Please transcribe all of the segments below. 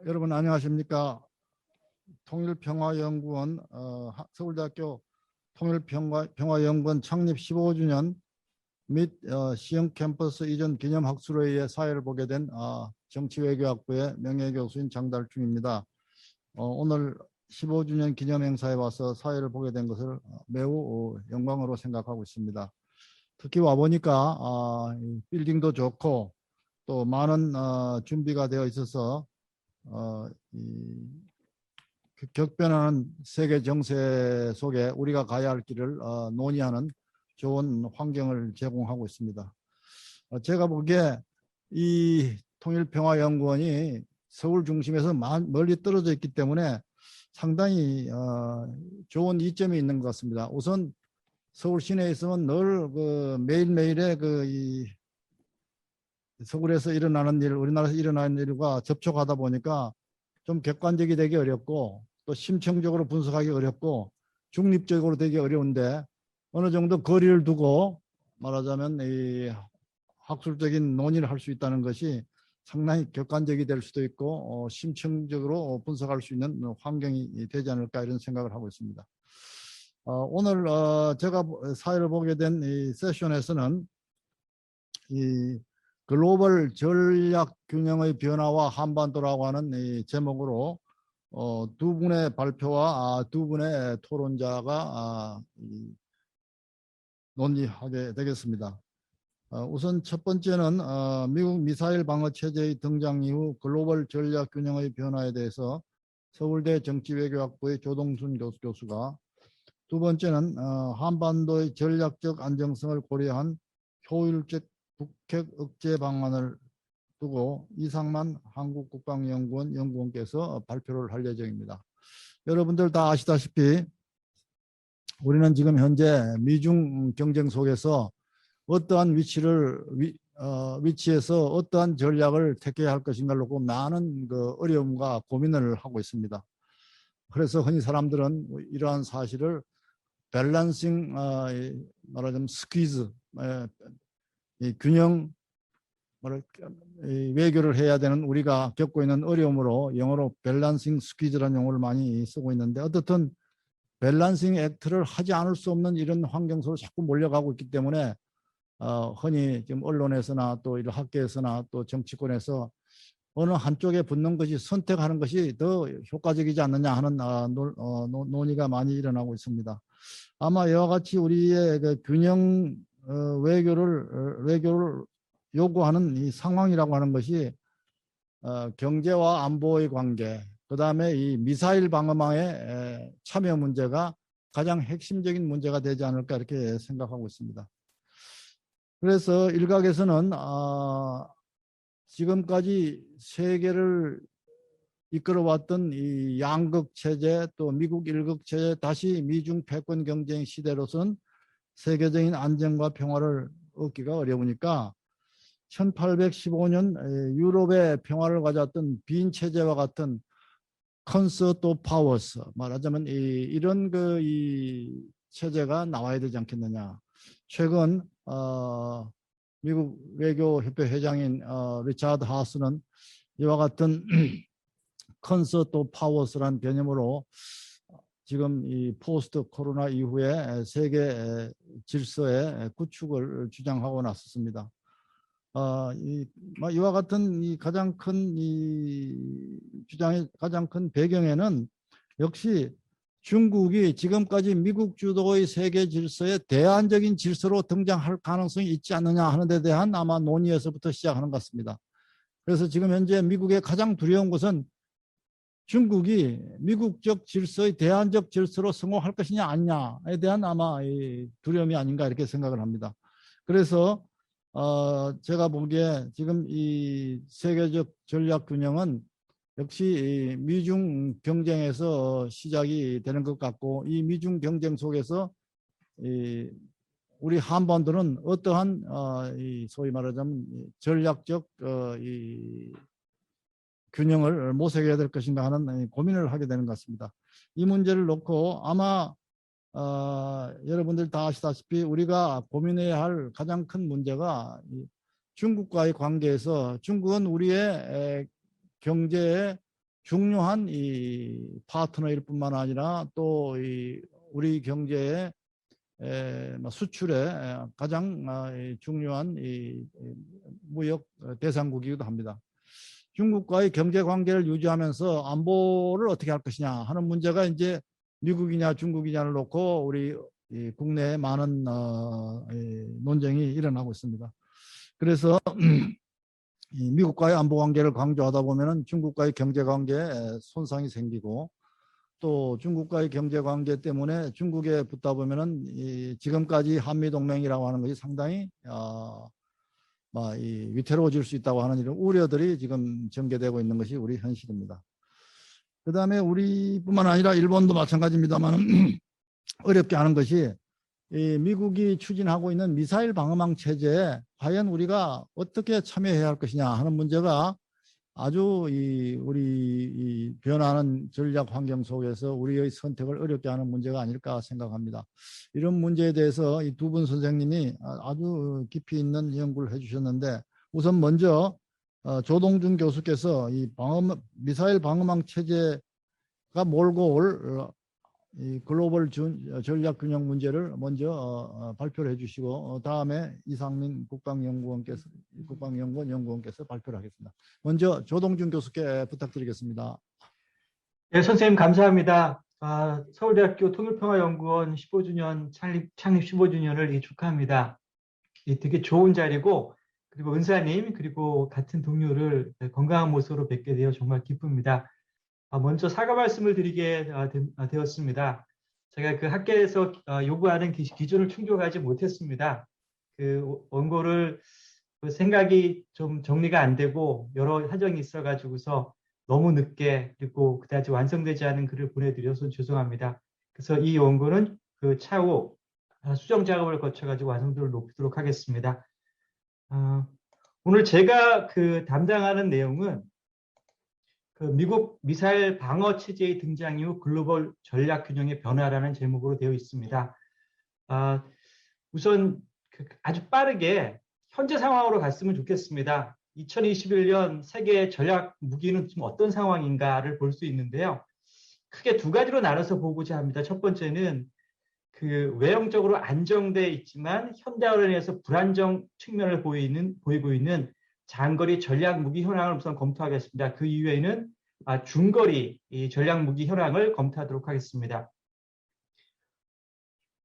여러분 안녕하십니까? 통일평화연구원 서울대학교 통일평화연구원 창립 15주년 및 시흥 캠퍼스 이전 기념 학술회의의 사회를 보게 된 정치외교학부의 명예교수인 장달중입니다. 오늘 15주년 기념 행사에 와서 사회를 보게 된 것을 매우 영광으로 생각하고 있습니다. 특히 와보니까 빌딩도 좋고 또 많은 준비가 되어 있어서 격변하는 세계 정세 속에 우리가 가야 할 길을 논의하는 좋은 환경을 제공하고 있습니다. 제가 보기에 이 통일평화연구원이 서울 중심에서 멀리 떨어져 있기 때문에 상당히 좋은 이점이 있는 것 같습니다. 우선 서울 시내에 있으면 늘 매일매일의 서울에서 일어나는 일, 우리나라에서 일어나는 일과 접촉하다 보니까 좀 객관적이 되기 어렵고 또 심층적으로 분석하기 어렵고 중립적으로 되기 어려운데 어느 정도 거리를 두고 말하자면 이 학술적인 논의를 할 수 있다는 것이 상당히 객관적이 될 수도 있고 심층적으로 분석할 수 있는 환경이 되지 않을까 이런 생각을 하고 있습니다. 오늘 제가 사회를 보게 된 이 세션에서는 이 글로벌 전략 균형의 변화와 한반도라고 하는 이 제목으로 두 분의 발표와 두 분의 토론자가 논의하게 되겠습니다. 우선 첫 번째는 미국 미사일 방어 체제의 등장 이후 글로벌 전략 균형의 변화에 대해서 서울대 정치외교학부의 조동순 교수가, 두 번째는 한반도의 전략적 안정성을 고려한 효율적 북핵 억제 방안을 두고 이상만 한국국방연구원 연구원께서 발표를 할 예정입니다. 여러분들 다 아시다시피 우리는 지금 현재 미중 경쟁 속에서 어떠한 위치에서 어떠한 전략을 택해야 할 것인가를 놓고 많은 어려움과 고민을 하고 있습니다. 그래서 흔히 사람들은 이러한 사실을 밸런싱, 말하자면 스퀴즈, 이 균형, 외교를 해야 되는 우리가 겪고 있는 어려움으로 영어로 밸런싱 스퀴즈라는 용어를 많이 쓰고 있는데, 어떻든 밸런싱 액트를 하지 않을 수 없는 이런 환경 속으로 자꾸 몰려가고 있기 때문에 흔히 지금 언론에서나 또 이런 학계에서나 또 정치권에서 어느 한쪽에 붙는 것이, 선택하는 것이 더 효과적이지 않느냐 하는 논의가 많이 일어나고 있습니다. 아마 이와 같이 우리의 균형 외교를 요구하는 이 상황이라고 하는 것이 경제와 안보의 관계, 그 다음에 이 미사일 방어망의 참여 문제가 가장 핵심적인 문제가 되지 않을까 이렇게 생각하고 있습니다. 그래서 일각에서는 지금까지 세계를 이끌어왔던 이 양극 체제, 또 미국 일극 체제, 다시 미중 패권 경쟁 시대로서는 세계적인 안정과 평화를 얻기가 어려우니까 1815년 유럽의 평화를 가져왔던 빈 체제와 같은 컨서트 오브 파워스, 말하자면 이런 이 체제가 나와야 되지 않겠느냐. 최근 미국 외교협회 회장인 리차드 하스는 이와 같은 컨서트 오브 파워스란 개념으로 지금 이 포스트 코로나 이후에 세계 질서의 구축을 주장하고 나섰습니다. 이와 같은 이 가장 큰 주장의 가장 큰 배경에는 역시 중국이 지금까지 미국 주도의 세계 질서에 대안적인 질서로 등장할 가능성이 있지 않느냐 하는 데 대한 아마 논의에서부터 시작하는 것 같습니다. 그래서 지금 현재 미국의 가장 두려운 것은 중국이 미국적 질서의 대안적 질서로 성공할 것이냐 아니냐에 대한 아마 두려움이 아닌가 이렇게 생각을 합니다. 그래서 제가 보기에 지금 이 세계적 전략 균형은 역시 미중 경쟁에서 시작이 되는 것 같고, 이 미중 경쟁 속에서 우리 한반도는 어떠한 소위 말하자면 전략적 균형을 모색해야 될 것인가 하는 고민을 하게 되는 것 같습니다. 이 문제를 놓고 아마 여러분들 다 아시다시피 우리가 고민해야 할 가장 큰 문제가 중국과의 관계에서, 중국은 우리의 경제의 중요한 이 파트너일 뿐만 아니라 또 이 우리 경제의 수출에 가장 중요한 이 무역 대상국이기도 합니다. 중국과의 경제 관계를 유지하면서 안보를 어떻게 할 것이냐 하는 문제가 이제 미국이냐 중국이냐를 놓고 우리 국내에 많은 논쟁이 일어나고 있습니다. 그래서 미국과의 안보 관계를 강조하다 보면은 중국과의 경제 관계에 손상이 생기고 또 중국과의 경제 관계 때문에 중국에 붙다 보면은 지금까지 한미 동맹이라고 하는 것이 상당히 위태로워질 수 있다고 하는 이런 우려들이 지금 전개되고 있는 것이 우리 현실입니다. 그 다음에 우리뿐만 아니라 일본도 마찬가지입니다만 어렵게 하는 것이 미국이 추진하고 있는 미사일 방어망 체제에 과연 우리가 어떻게 참여해야 할 것이냐 하는 문제가 아주 우리 변하는 전략 환경 속에서 우리의 선택을 어렵게 하는 문제가 아닐까 생각합니다. 이런 문제에 대해서 이 두 분 선생님이 아주 깊이 있는 연구를 해주셨는데 우선 먼저 조동준 교수께서 이 미사일 방어망 체제가 몰고 올 이 글로벌 전략 균형 문제를 먼저 발표를 해주시고 다음에 이상민 국방연구원 연구원께서 발표를 하겠습니다. 먼저 조동준 교수께 부탁드리겠습니다. 네, 선생님 감사합니다. 서울대학교 통일평화연구원 15주년 창립 15주년을 축하합니다. 되게 좋은 자리고 그리고 은사님 그리고 같은 동료를 건강한 모습으로 뵙게 되어 정말 기쁩니다. 먼저 사과 말씀을 드리게 되었습니다. 제가 그 학계에서 요구하는 기준을 충족하지 못했습니다. 그 원고를 생각이 좀 정리가 안 되고 여러 사정이 있어가지고서 너무 늦게 그리고 그다지 완성되지 않은 글을 보내드려서 죄송합니다. 그래서 이 원고는 그 차후 수정 작업을 거쳐가지고 완성도를 높이도록 하겠습니다. 오늘 제가 그 담당하는 내용은 그 미국 미사일 방어 체제의 등장 이후 글로벌 전략 균형의 변화라는 제목으로 되어 있습니다. 우선 아주 빠르게 현재 상황으로 갔으면 좋겠습니다. 2021년 세계 전략 무기는 지금 어떤 상황인가를 볼 수 있는데요. 크게 두 가지로 나눠서 보고자 합니다. 첫 번째는 그 외형적으로 안정돼 있지만 현대화에서 불안정 측면을 보이고 있는 장거리 전략 무기 현황을 우선 검토하겠습니다. 그 이후에는 중거리 전략 무기 현황을 검토하도록 하겠습니다.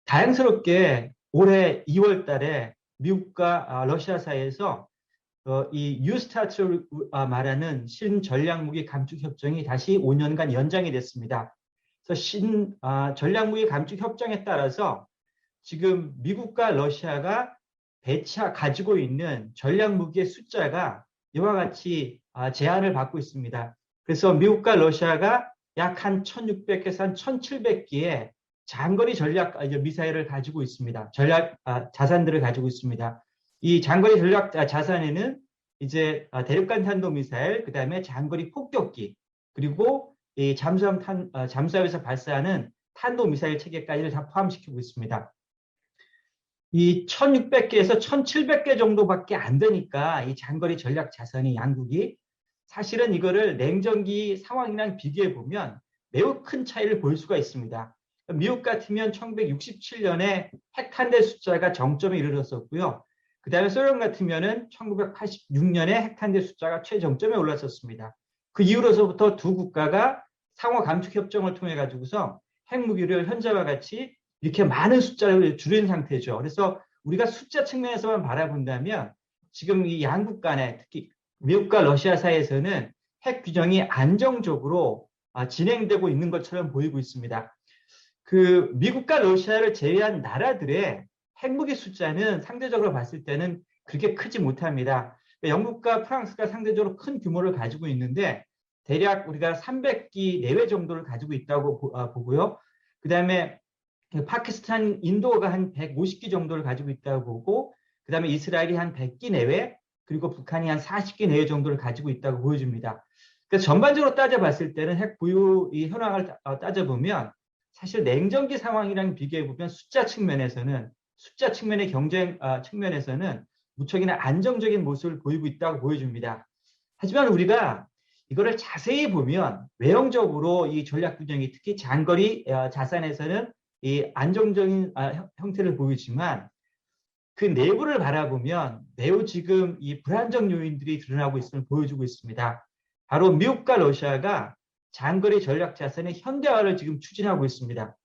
다행스럽게 올해 2월 달에 미국과 러시아 사이에서 이 뉴스타트를 말하는 신전략무기 감축협정이 다시 5년간 연장이 됐습니다. 그래서 전략무기 감축협정에 따라서 지금 미국과 러시아가 가지고 있는 전략무기의 숫자가 이와 같이 제한을 받고 있습니다. 그래서 미국과 러시아가 약 한 1600에서 한 1700기의 장거리 전략 미사일을 가지고 있습니다. 자산들을 가지고 있습니다. 이 장거리 전략 자산에는 이제 대륙간 탄도미사일, 그 다음에 장거리 폭격기, 그리고 이 잠수함에서 발사하는 탄도미사일 체계까지를 다 포함시키고 있습니다. 이 1600개에서 1700개 정도밖에 안 되니까 이 장거리 전략 자산이 양국이 사실은 이거를 냉전기 상황이랑 비교해 보면 매우 큰 차이를 볼 수가 있습니다. 미국 같으면 1967년에 핵 한 대 숫자가 정점에 이르렀었고요. 그 다음에 소련 같으면은 1986년에 핵 한 대 숫자가 최정점에 올랐었습니다. 그 이후로서부터 두 국가가 상호 감축 협정을 통해 가지고서 핵무기를 현재와 같이 이렇게 많은 숫자를 줄인 상태죠. 그래서 우리가 숫자 측면에서만 바라본다면 지금 이 양국 간에 특히 미국과 러시아 사이에서는 핵 규정이 안정적으로 진행되고 있는 것처럼 보이고 있습니다. 그 미국과 러시아를 제외한 나라들의 핵무기 숫자는 상대적으로 봤을 때는 그렇게 크지 못합니다. 영국과 프랑스가 상대적으로 큰 규모를 가지고 있는데 대략 우리가 300기 내외 정도를 가지고 있다고 보고요. 그 다음에 파키스탄, 인도가 한 150기 정도를 가지고 있다고 보고 그 다음에 이스라엘이 한 100기 내외 그리고 북한이 한 40기 내외 정도를 가지고 있다고 보여줍니다. 그래서 전반적으로 따져봤을 때는 핵 보유 이 현황을 따져보면 사실 냉전기 상황이랑 비교해보면 숫자 측면의 경쟁 측면에서는 무척이나 안정적인 모습을 보이고 있다고 보여줍니다. 하지만 우리가 이거를 자세히 보면 외형적으로 이 전략 균형이 특히 장거리 자산에서는 이 안정적인 형태를 보이지만 그 내부를 바라보면 매우 지금 이 불안정 요인들이 드러나고 있음을 보여주고 있습니다. 바로 미국과 러시아가 장거리 전략 자산의 현대화를 지금 추진하고 있습니다.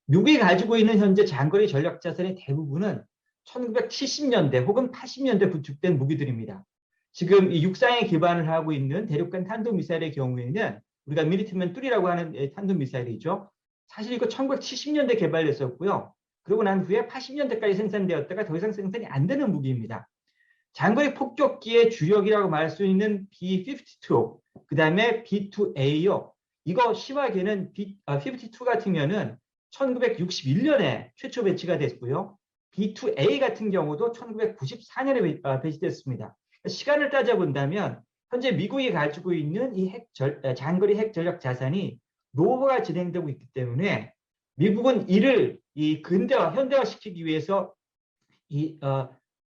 미국이 가지고 있는 현재 장거리 전략 자산의 대부분은 1970년대 혹은 80년대 구축된 무기들입니다. 지금 이 육상에 기반을 하고 있는 대륙간 탄도미사일의 경우에는 우리가 미니트맨 뚫이라고 하는 탄도미사일이죠. 사실 이거 1970년대 개발됐었고요. 그러고 난 후에 80년대까지 생산되었다가 더 이상 생산이 안 되는 무기입니다. 장거리 폭격기의 주력이라고 말할 수 있는 B-52, 그 다음에 B-2A요. 이거 심하게는 B-52 같은 경우는 1961년에 최초 배치가 됐고요. B-2A 같은 경우도 1994년에 배치됐습니다. 시간을 따져본다면 현재 미국이 가지고 있는 이 장거리 핵 전략 자산이 노후가 진행되고 있기 때문에 미국은 이를 이 근대화, 현대화 시키기 위해서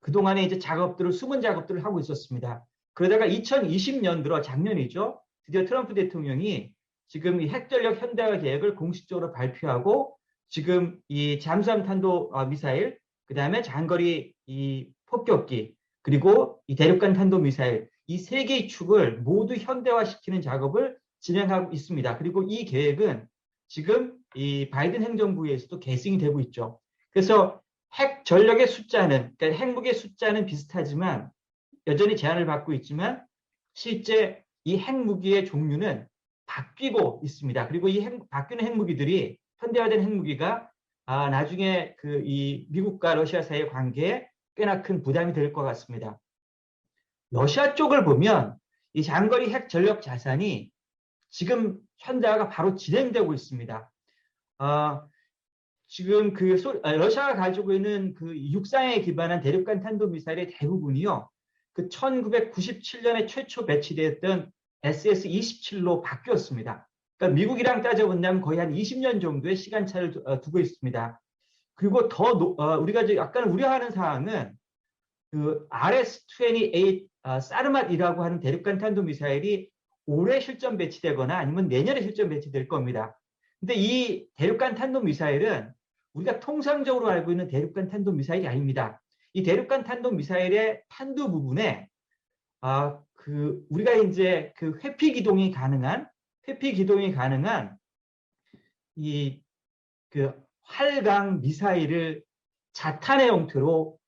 그동안에 이제 숨은 작업들을 하고 있었습니다. 그러다가 2020년 들어 작년이죠. 드디어 트럼프 대통령이 지금 이 핵전력 현대화 계획을 공식적으로 발표하고 지금 이 잠수함 탄도 미사일, 그 다음에 장거리 이 폭격기, 그리고 이 대륙간 탄도 미사일 이 세 개의 축을 모두 현대화시키는 작업을 진행하고 있습니다. 그리고 이 계획은 지금 이 바이든 행정부에서도 계승이 되고 있죠. 그래서 핵 전력의 숫자는, 그러니까 핵무기의 숫자는 비슷하지만 여전히 제한을 받고 있지만 실제 이 핵무기의 종류는 바뀌고 있습니다. 그리고 이 바뀌는 핵무기들이 현대화된 핵무기가 나중에 이 미국과 러시아 사이의 관계에 꽤나 큰 부담이 될 것 같습니다. 러시아 쪽을 보면 이 장거리 핵 전력 자산이 지금 현대화가 바로 진행되고 있습니다. 지금 러시아가 가지고 있는 그 육상에 기반한 대륙간 탄도미사일의 대부분이요. 그 1997년에 최초 배치됐던 SS-27로 바뀌었습니다. 그러니까 미국이랑 따져본다면 거의 한 20년 정도의 시간차를 두고 있습니다. 그리고 우리가 약간 우려하는 사항은 그 RS-28 사르맛이라고 하는 대륙간 탄도미사일이 올해 실전 배치되거나 아니면 내년에 실전 배치될 겁니다. 근데 이 대륙간 탄도미사일은 우리가 통상적으로 알고 있는 대륙간 탄도미사일이 아닙니다. 이 대륙간 탄도미사일의 탄두 부분에 우리가 이제 그 회피 기동이 가능한 이 활강 미사일을 자탄의 형태로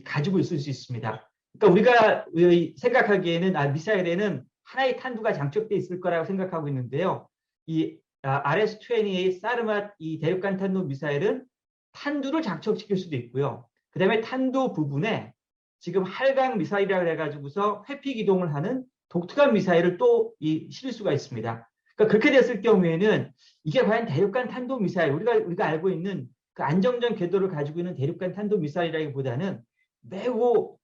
가지고 있을 수 있습니다. 그러니까 우리가 생각하기에는 미사일에는 하나의 탄두가 장착돼 있을 거라고 생각하고 있는데요. 이 RS-28 사르맛 이 대륙간 탄도 미사일은 탄두를 장착시킬 수도 있고요. 그 다음에 탄두 부분에 지금 활강 미사일이라고 해가지고서 회피 기동을 하는 독특한 미사일을 또 실을 수가 있습니다. 그러니까 그렇게 됐을 경우에는 이게 과연 대륙간 탄도 미사일, 우리가 알고 있는 그 안정적 궤도를 가지고 있는 대륙간 탄도 미사일이라기보다는 매우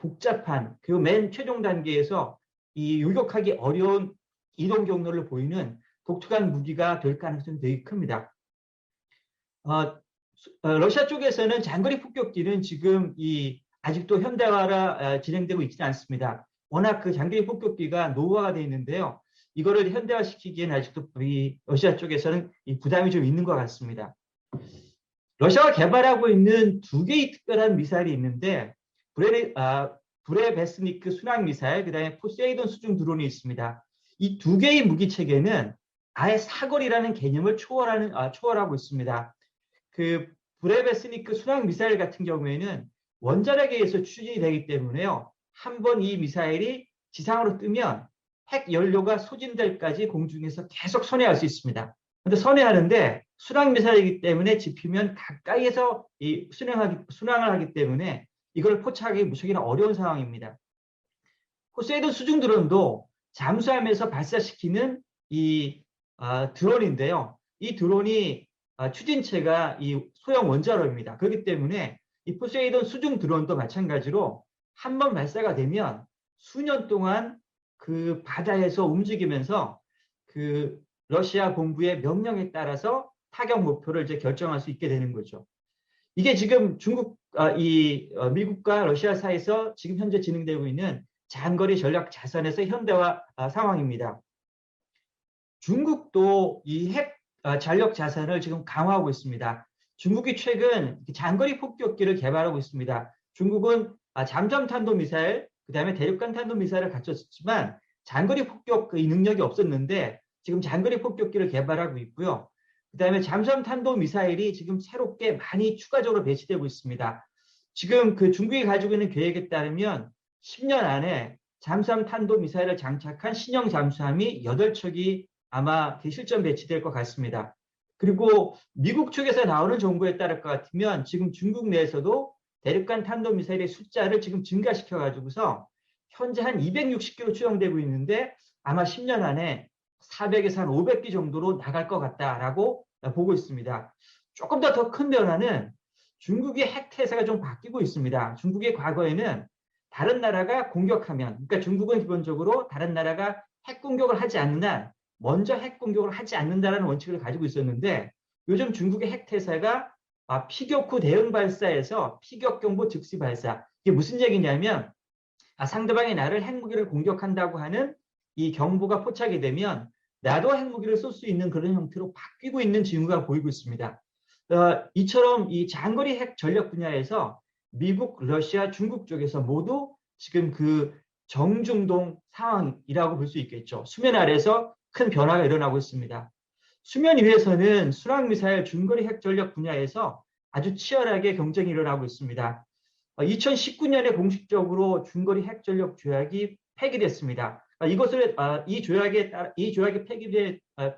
복잡한 그 맨 최종 단계에서 요격하기 어려운 이동 경로를 보이는 독특한 무기가 될 가능성이 되게 큽니다. 러시아 쪽에서는 장거리 폭격기는 지금 아직도 현대화가 진행되고 있지는 않습니다. 워낙 그 장거리 폭격기가 노후화가 되어 있는데요. 이거를 현대화시키기에는 아직도 러시아 쪽에서는 부담이 좀 있는 것 같습니다. 러시아가 개발하고 있는 두 개의 특별한 미사일이 있는데 브레베스니크 순항 미사일, 그다음에 포세이돈 수중 드론이 있습니다. 이 두 개의 무기 체계는 아예 사거리라는 개념을 초월하고 있습니다. 그 브레베스니크 순항 미사일 같은 경우에는 원자력에 의해서 추진이 되기 때문에요. 한번 이 미사일이 지상으로 뜨면 핵 연료가 소진될 때까지 공중에서 계속 선회할 수 있습니다. 그런데 선회하는데 순항 미사일이기 때문에 지피면 가까이에서 순항을 하기 때문에 이걸 포착하기 무척이나 어려운 상황입니다. 포세이돈 수중 드론도 잠수함에서 발사시키는 드론인데요. 이 드론이 추진체가 소형 원자로입니다. 그렇기 때문에 이 포세이돈 수중 드론도 마찬가지로 한번 발사가 되면 수년 동안 그 바다에서 움직이면서 그 러시아 본부의 명령에 따라서 타격 목표를 이제 결정할 수 있게 되는 거죠. 이게 지금 미국과 러시아 사이에서 지금 현재 진행되고 있는 장거리 전략 자산에서 현대화 상황입니다. 중국도 이 핵 전력 자산을 지금 강화하고 있습니다. 중국이 최근 장거리 폭격기를 개발하고 있습니다. 중국은 잠수함 탄도 미사일, 그다음에 대륙간 탄도 미사일을 갖췄지만 장거리 폭격 능력이 없었는데 지금 장거리 폭격기를 개발하고 있고요. 그다음에 잠수함 탄도 미사일이 지금 새롭게 많이 추가적으로 배치되고 있습니다. 지금 그 중국이 가지고 있는 계획에 따르면 10년 안에 잠수함 탄도 미사일을 장착한 신형 잠수함이 8척이 아마 실전 배치될 것 같습니다. 그리고 미국 측에서 나오는 정보에 따를 것 같으면 지금 중국 내에서도 대륙간 탄도미사일의 숫자를 지금 증가시켜 가지고서 현재 한 260기로 추정되고 있는데 아마 10년 안에 400에서 한 500기 정도로 나갈 것 같다라고 보고 있습니다. 조금 더 큰 변화는 중국의 핵 태세가 좀 바뀌고 있습니다. 중국의 과거에는 다른 나라가 공격하면, 그러니까 중국은 기본적으로 다른 나라가 핵 공격을 하지 않는 한 먼저 핵 공격을 하지 않는다라는 원칙을 가지고 있었는데 요즘 중국의 핵 태세가 피격 후 대응 발사에서 피격 경보 즉시 발사. 이게 무슨 얘기냐면 상대방이 나를 핵무기를 공격한다고 하는 이 경보가 포착이 되면 나도 핵무기를 쏠 수 있는 그런 형태로 바뀌고 있는 징후가 보이고 있습니다. 이처럼 이 장거리 핵 전력 분야에서 미국, 러시아, 중국 쪽에서 모두 지금 그 정중동 상황이라고 볼 수 있겠죠. 수면 아래에서 큰 변화가 일어나고 있습니다. 수면 위에서는 순항미사일 중거리 핵 전력 분야에서 아주 치열하게 경쟁이 일어나고 있습니다. 2019년에 공식적으로 중거리 핵 전력 조약이 폐기됐습니다. 이 조약이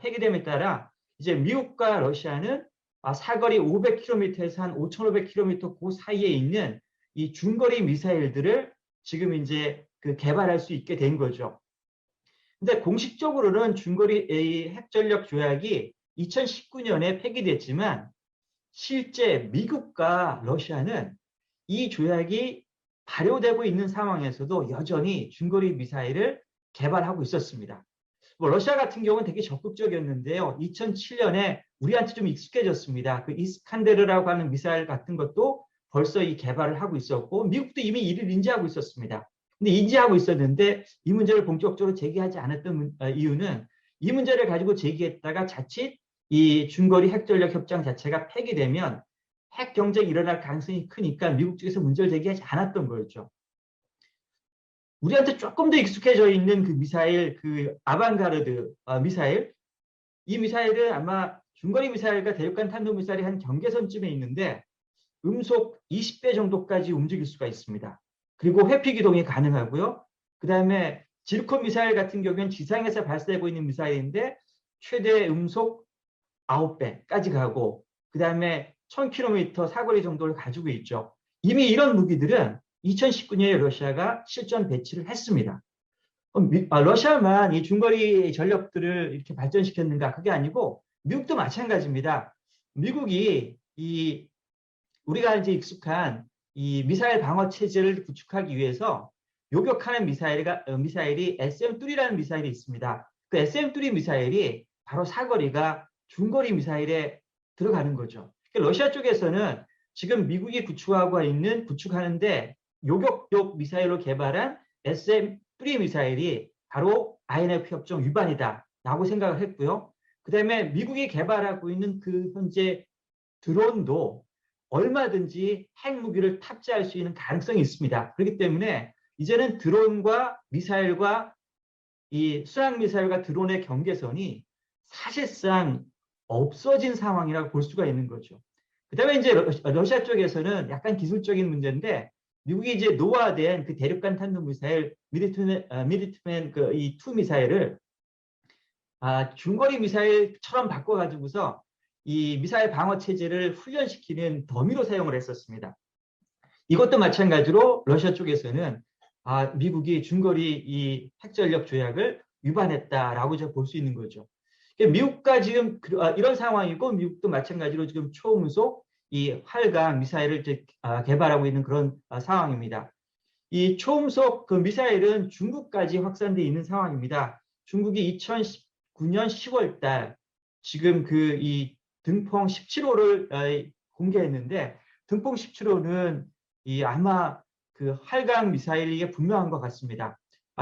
폐기됨에 따라 이제 미국과 러시아는 사거리 500km에서 한 5,500km 그 사이에 있는 이 중거리 미사일들을 지금 이제 개발할 수 있게 된 거죠. 근데 공식적으로는 중거리 핵전력 조약이 2019년에 폐기됐지만 실제 미국과 러시아는 이 조약이 발효되고 있는 상황에서도 여전히 중거리 미사일을 개발하고 있었습니다. 러시아 같은 경우는 되게 적극적이었는데요. 2007년에 우리한테 좀 익숙해졌습니다. 그 이스칸데르라고 하는 미사일 같은 것도 벌써 이 개발을 하고 있었고 미국도 이미 이를 인지하고 있었습니다. 근데 인지하고 있었는데 이 문제를 본격적으로 제기하지 않았던 이유는 이 문제를 가지고 제기했다가 자칫 이 중거리 핵전력 협정 자체가 폐기되면 핵 경쟁이 일어날 가능성이 크니까 미국 쪽에서 문제를 제기하지 않았던 거였죠. 우리한테 조금 더 익숙해져 있는 그 미사일, 그 아방가르드 미사일, 이 미사일은 아마 중거리 미사일과 대륙간 탄도 미사일이 한 경계선쯤에 있는데 음속 20배 정도까지 움직일 수가 있습니다. 그리고 회피 기동이 가능하고요. 그 다음에 지르콘 미사일 같은 경우는 지상에서 발사되고 있는 미사일인데 최대 음속 9배까지 가고 그 다음에 1000km 사거리 정도를 가지고 있죠. 이미 이런 무기들은 2019년에 러시아가 실전 배치를 했습니다. 러시아만 이 중거리 전력들을 이렇게 발전시켰는가? 그게 아니고 미국도 마찬가지입니다. 미국이 우리가 이제 익숙한 이 미사일 방어 체제를 구축하기 위해서 요격하는 미사일이 SM-3라는 미사일이 있습니다. 그 SM-3 미사일이 바로 사거리가 중거리 미사일에 들어가는 거죠. 그러니까 러시아 쪽에서는 지금 미국이 구축하는데 요격용 미사일로 개발한 SM-3 미사일이 바로 INF 협정 위반이다라고 생각을 했고요. 그다음에 미국이 개발하고 있는 그 현재 드론도 얼마든지 핵무기를 탑재할 수 있는 가능성이 있습니다. 그렇기 때문에 이제는 드론과 미사일과 이 순항미사일과 드론의 경계선이 사실상 없어진 상황이라고 볼 수가 있는 거죠. 그다음에 이제 러시아 쪽에서는 약간 기술적인 문제인데 미국이 이제 노화된 그 대륙간 탄도미사일 미리트맨 이 2 미사일을 중거리 미사일처럼 바꿔가지고서 이 미사일 방어 체제를 훈련시키는 더미로 사용을 했었습니다. 이것도 마찬가지로 러시아 쪽에서는 미국이 중거리 이 핵전력 조약을 위반했다라고 볼 수 있는 거죠. 미국과 지금 이런 상황이고 미국도 마찬가지로 지금 초음속 이 활강 미사일을 개발하고 있는 그런 상황입니다. 이 초음속 그 미사일은 중국까지 확산되어 있는 상황입니다. 중국이 2019년 10월 달 지금 이 등풍 17호를 공개했는데 등풍 17호는 아마 그 활강 미사일이 분명한 것 같습니다.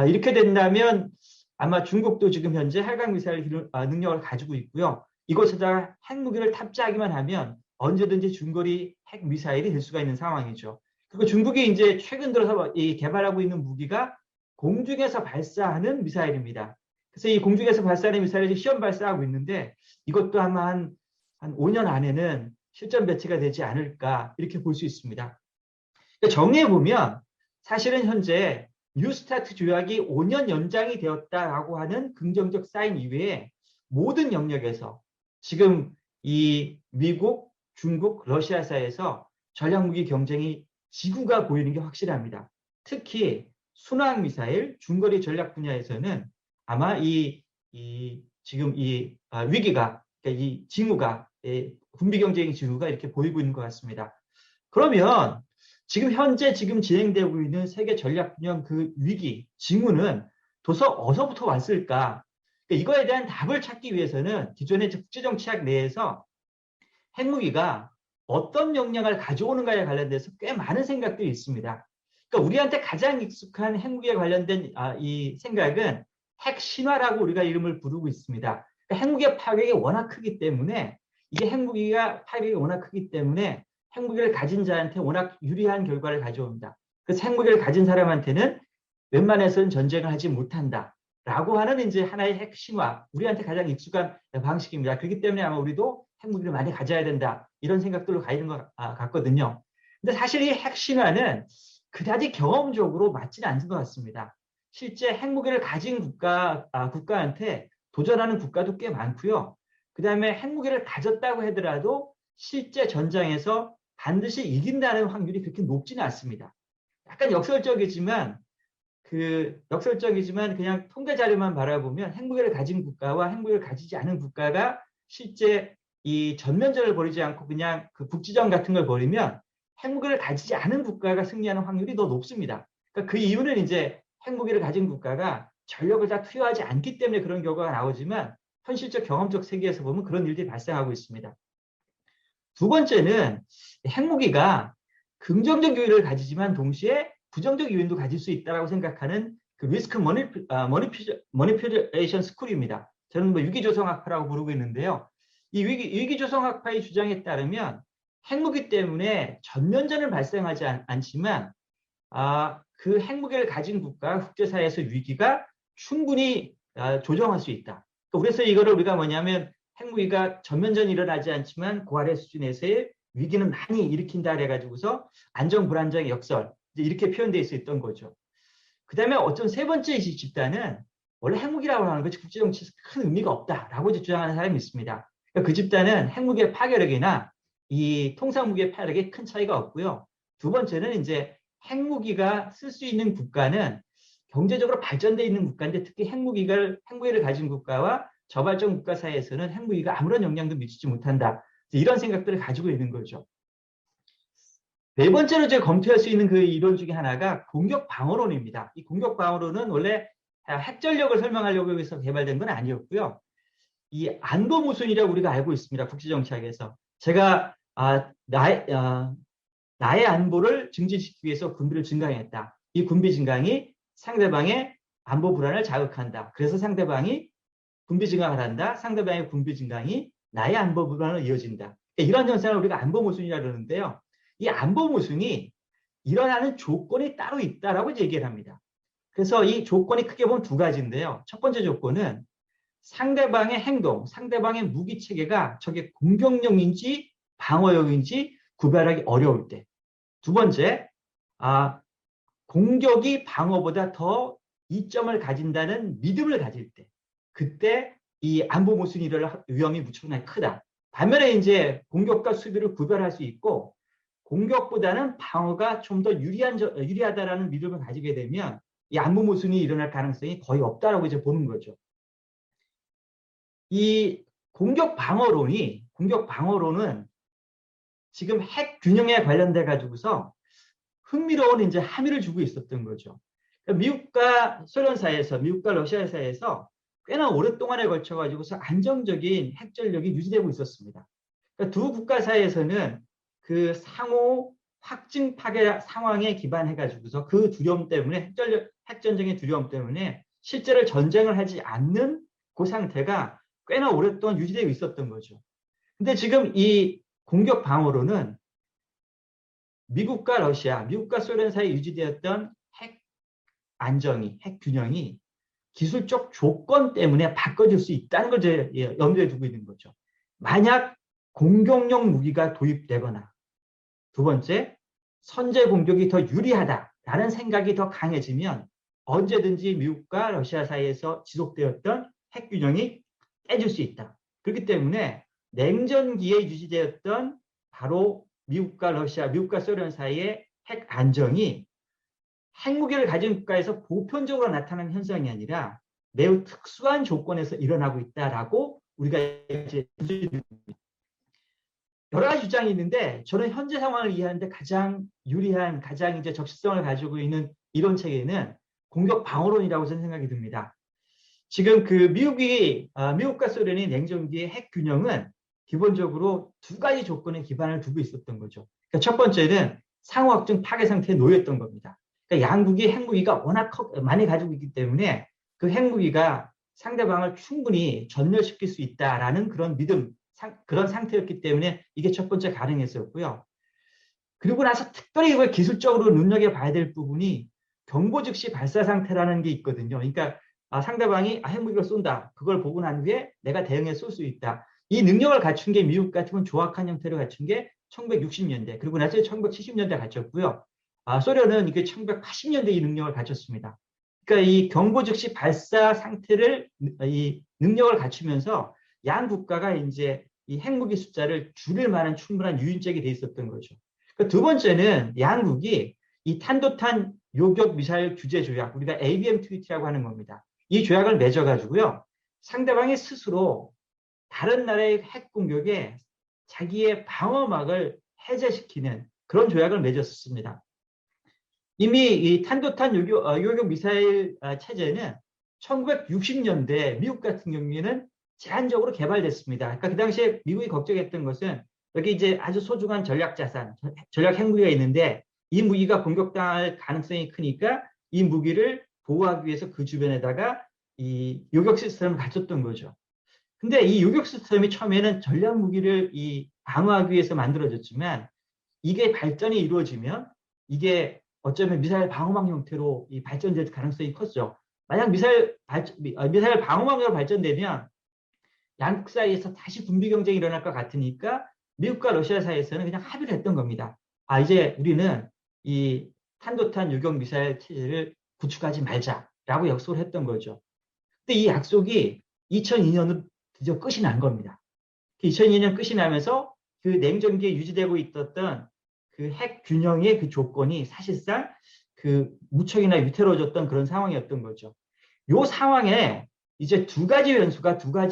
이렇게 된다면 아마 중국도 지금 현재 핵강 미사일 능력을 가지고 있고요. 이곳에다가 핵무기를 탑재하기만 하면 언제든지 중거리 핵 미사일이 될 수가 있는 상황이죠. 그리고 중국이 이제 최근 들어서 개발하고 있는 무기가 공중에서 발사하는 미사일입니다. 그래서 이 공중에서 발사하는 미사일을 시험 발사하고 있는데 이것도 아마 한 5년 안에는 실전 배치가 되지 않을까 이렇게 볼 수 있습니다. 그러니까 정리해 보면 사실은 현재 뉴스타트 조약이 5년 연장이 되었다라고 하는 긍정적 사인 이외에 모든 영역에서 지금 이 미국, 중국, 러시아 사이에서 전략무기 경쟁이 지구가 보이는 게 확실합니다. 특히 순항 미사일, 중거리 전략 분야에서는 아마 지금 위기가, 그러니까 이 징후가, 군비 경쟁의 징후가 이렇게 보이고 있는 것 같습니다. 그러면 지금 현재 진행되고 있는 세계 전략 균형 그 위기, 징후는 어디서부터 왔을까? 그러니까 이거에 대한 답을 찾기 위해서는 기존의 국제정치학 내에서 핵무기가 어떤 역량을 가져오는가에 관련돼서 꽤 많은 생각들이 있습니다. 그러니까 우리한테 가장 익숙한 핵무기에 관련된 이 생각은 핵신화라고 우리가 이름을 부르고 있습니다. 그러니까 핵무기의 파괴력이 워낙 크기 때문에 핵무기를 가진 자한테 워낙 유리한 결과를 가져온다. 그래서 핵무기를 가진 사람한테는 웬만해서는 전쟁을 하지 못한다. 라고 하는 이제 하나의 핵신화, 우리한테 가장 익숙한 방식입니다. 그렇기 때문에 아마 우리도 핵무기를 많이 가져야 된다. 이런 생각들로 가 있는 것 같거든요. 근데 사실 이 핵신화는 그다지 경험적으로 맞지는 않는 것 같습니다. 실제 핵무기를 가진 국가한테 도전하는 국가도 꽤 많고요. 그 다음에 핵무기를 가졌다고 하더라도 실제 전장에서 반드시 이긴다는 확률이 그렇게 높지는 않습니다. 약간 역설적이지만 그냥 통계 자료만 바라보면 핵무기를 가진 국가와 핵무기를 가지지 않은 국가가 실제 이 전면전을 벌이지 않고 그냥 그 국지전 같은 걸 벌이면 핵무기를 가지지 않은 국가가 승리하는 확률이 더 높습니다. 그러니까 그 이유는 이제 핵무기를 가진 국가가 전력을 다 투여하지 않기 때문에 그런 결과가 나오지만 현실적 경험적 세계에서 보면 그런 일들이 발생하고 있습니다. 두 번째는 핵무기가 긍정적 요인을 가지지만 동시에 부정적 요인도 가질 수 있다고 생각하는 그 리스크 머니퓨레이션 스쿨입니다. 저는 위기조성학파라고 부르고 있는데요. 이 위기조성학파의 주장에 따르면 핵무기 때문에 전면전을 발생하지 않지만 그 핵무기를 가진 국가 국제사회에서 위기가 충분히 조정할 수 있다. 그래서 이거를 우리가 뭐냐면 핵무기가 전면전이 일어나지 않지만 고아래 수준에서의 위기는 많이 일으킨다 해가지고서 안정 불안정의 역설 이렇게 표현되어 있었던 거죠. 그 다음에 어떤 세 번째 집단은 원래 핵무기라고 하는 것이 국제정치에서 큰 의미가 없다라고 주장하는 사람이 있습니다. 그러니까 그 집단은 핵무기의 파괴력이나 이 통상무기의 파괴력에 큰 차이가 없고요. 두 번째는 이제 핵무기가 쓸 수 있는 국가는 경제적으로 발전되어 있는 국가인데 특히 핵무기를 가진 국가와 저발전 국가 사이에서는 핵무기가 아무런 영향도 미치지 못한다. 이런 생각들을 가지고 있는 거죠. 네 번째로 제가 검토할 수 있는 그 이론 중에 하나가 공격 방어론입니다. 이 공격 방어론은 원래 핵전력을 설명하려고 해서 개발된 건 아니었고요. 이 안보 모순이라고 우리가 알고 있습니다. 국제정치학에서. 제가 나의 안보를 증진시키기 위해서 군비를 증강했다. 이 군비 증강이 상대방의 안보 불안을 자극한다. 그래서 상대방이 군비 증강을 한다. 상대방의 군비 증강이 나의 안보 불안으로 이어진다. 이런 현상을 우리가 안보 모순이라고 그러는데요. 이 안보 모순이 일어나는 조건이 따로 있다라고 얘기를 합니다. 그래서 이 조건이 크게 보면 두 가지인데요. 첫 번째 조건은 상대방의 행동, 상대방의 무기 체계가 저게 공격용인지 방어용인지 구별하기 어려울 때. 두 번째, 공격이 방어보다 더 이점을 가진다는 믿음을 가질 때. 그때 이 안보 모순이 일어날 위험이 무척이나 크다. 반면에 이제 공격과 수비를 구별할 수 있고 공격보다는 방어가 좀 더 유리하다라는 믿음을 가지게 되면 이 안보 모순이 일어날 가능성이 거의 없다라고 이제 보는 거죠. 이 공격 방어론은 지금 핵 균형에 관련돼 가지고서 흥미로운 이제 함의를 주고 있었던 거죠. 미국과 소련 사이에서, 미국과 러시아 사이에서 꽤나 오랫동안에 걸쳐 가지고서 안정적인 핵 전력이 유지되고 있었습니다. 그러니까 두 국가 사이에서는 그 상호 확증 파괴 상황에 기반해 가지고서 그 두려움 때문에 핵전쟁의 두려움 때문에 실제로 전쟁을 하지 않는 그 상태가 꽤나 오랫동안 유지되어 있었던 거죠. 근데 지금 이 공격 방어로는 미국과 러시아, 미국과 소련 사이에 유지되었던 핵 안정이, 핵 균형이 기술적 조건 때문에 바꿔질 수 있다는 걸 염두에 두고 있는 거죠. 만약 공격용 무기가 도입되거나 두 번째, 선제 공격이 더 유리하다라는 생각이 더 강해지면 언제든지 미국과 러시아 사이에서 지속되었던 핵 균형이 깨질 수 있다. 그렇기 때문에 냉전기에 유지되었던 바로 미국과 러시아, 미국과 소련 사이의 핵 안정이 핵무기를 가진 국가에서 보편적으로 나타나는 현상이 아니라 매우 특수한 조건에서 일어나고 있다라고 우리가 이제 여러 가지 주장이 있는데 저는 현재 상황을 이해하는데 가장 유리한, 가장 이제 적시성을 가지고 있는 이론 체계는 공격 방어론이라고 저는 생각이 듭니다. 지금 그 미국과 소련의 냉전기의 핵 균형은 기본적으로 두 가지 조건에 기반을 두고 있었던 거죠. 그러니까 첫 번째는 상호학적 파괴 상태에 놓였던 겁니다. 그러니까 양국이 핵무기가 워낙 많이 가지고 있기 때문에 그 핵무기가 상대방을 충분히 전멸시킬 수 있다라는 그런 믿음, 그런 상태였기 때문에 이게 첫 번째 가능했었고요. 그리고 나서 특별히 이걸 기술적으로 눈여겨봐야 될 부분이 경보 즉시 발사 상태라는 게 있거든요. 그러니까 상대방이 핵무기를 쏜다. 그걸 보고 난 후에 내가 대응해 쏠 수 있다. 이 능력을 갖춘 게 미국 같은 건 조악한 형태로 갖춘 게 1960년대 그리고 나서 1970년대 갖췄고요. 소련은 이게 1980년대 이 능력을 갖췄습니다. 그러니까 이 경보 즉시 발사 상태를 이 능력을 갖추면서 양 국가가 이제 이 핵무기 숫자를 줄일 만한 충분한 유인책이 돼 있었던 거죠. 그러니까 두 번째는 양국이 이 탄도탄 요격 미사일 규제 조약, 우리가 ABM 트위티라고 하는 겁니다. 이 조약을 맺어가지고요, 상대방이 스스로 다른 나라의 핵 공격에 자기의 방어막을 해제시키는 그런 조약을 맺었습니다. 이미 이 탄도탄 요격 미사일 체제는 1960년대 미국 같은 경우에는 제한적으로 개발됐습니다. 그러니까 그 당시에 미국이 걱정했던 것은 여기 이제 아주 소중한 전략 자산, 전략 핵무기가 있는데 이 무기가 공격당할 가능성이 크니까 이 무기를 보호하기 위해서 그 주변에다가 이 요격 시스템을 갖췄던 거죠. 근데 이 요격 시스템이 처음에는 전략 무기를 이 방어하기 위해서 만들어졌지만 이게 발전이 이루어지면 이게 어쩌면 미사일 방어막 형태로 이 발전될 가능성이 컸죠. 만약 미사일 방어막으로 발전되면 양국 사이에서 다시 군비 경쟁이 일어날 것 같으니까 미국과 러시아 사이에서는 그냥 합의를 했던 겁니다. 이제 우리는 이 탄도탄 요격 미사일 체제를 구축하지 말자라고 약속을 했던 거죠. 근데 이 약속이 2002년으로 드디어 끝이 난 겁니다. 2002년 끝이 나면서 그 냉전기에 유지되고 있었던 그 핵 균형의 그 조건이 사실상 그 무척이나 위태로워졌던 그런 상황이었던 거죠. 이 상황에 이제 두 가지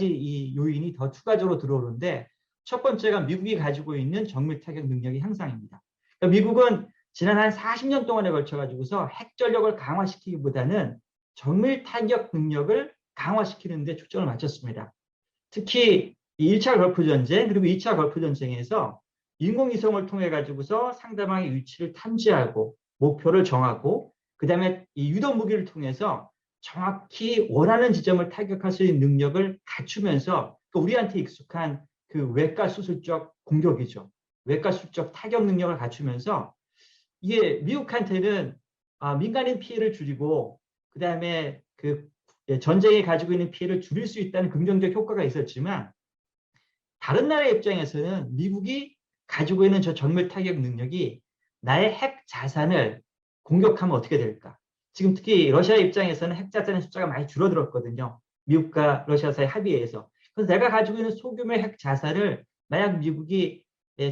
이 요인이 더 추가적으로 들어오는데 첫 번째가 미국이 가지고 있는 정밀 타격 능력의 향상입니다. 그러니까 미국은 지난 한 40년 동안에 걸쳐가지고서 핵 전력을 강화시키기보다는 정밀 타격 능력을 강화시키는 데 초점을 맞췄습니다. 특히 1차 걸프 전쟁 그리고 2차 걸프 전쟁에서 인공위성을 통해 가지고서 상대방의 위치를 탐지하고 목표를 정하고 그다음에 이 유도 무기를 통해서 정확히 원하는 지점을 타격할 수 있는 능력을 갖추면서 우리한테 익숙한 그 외과 수술적 공격이죠. 외과 수술적 타격 능력을 갖추면서 이게 미국한테는 민간인 피해를 줄이고 그다음에 그 전쟁이 가지고 있는 피해를 줄일 수 있다는 긍정적 효과가 있었지만 다른 나라의 입장에서는 미국이 가지고 있는 저 정밀 타격 능력이 나의 핵 자산을 공격하면 어떻게 될까? 지금 특히 러시아 입장에서는 핵 자산의 숫자가 많이 줄어들었거든요. 미국과 러시아 사이 합의에 의해서. 그래서 내가 가지고 있는 소규모의 핵 자산을 만약 미국이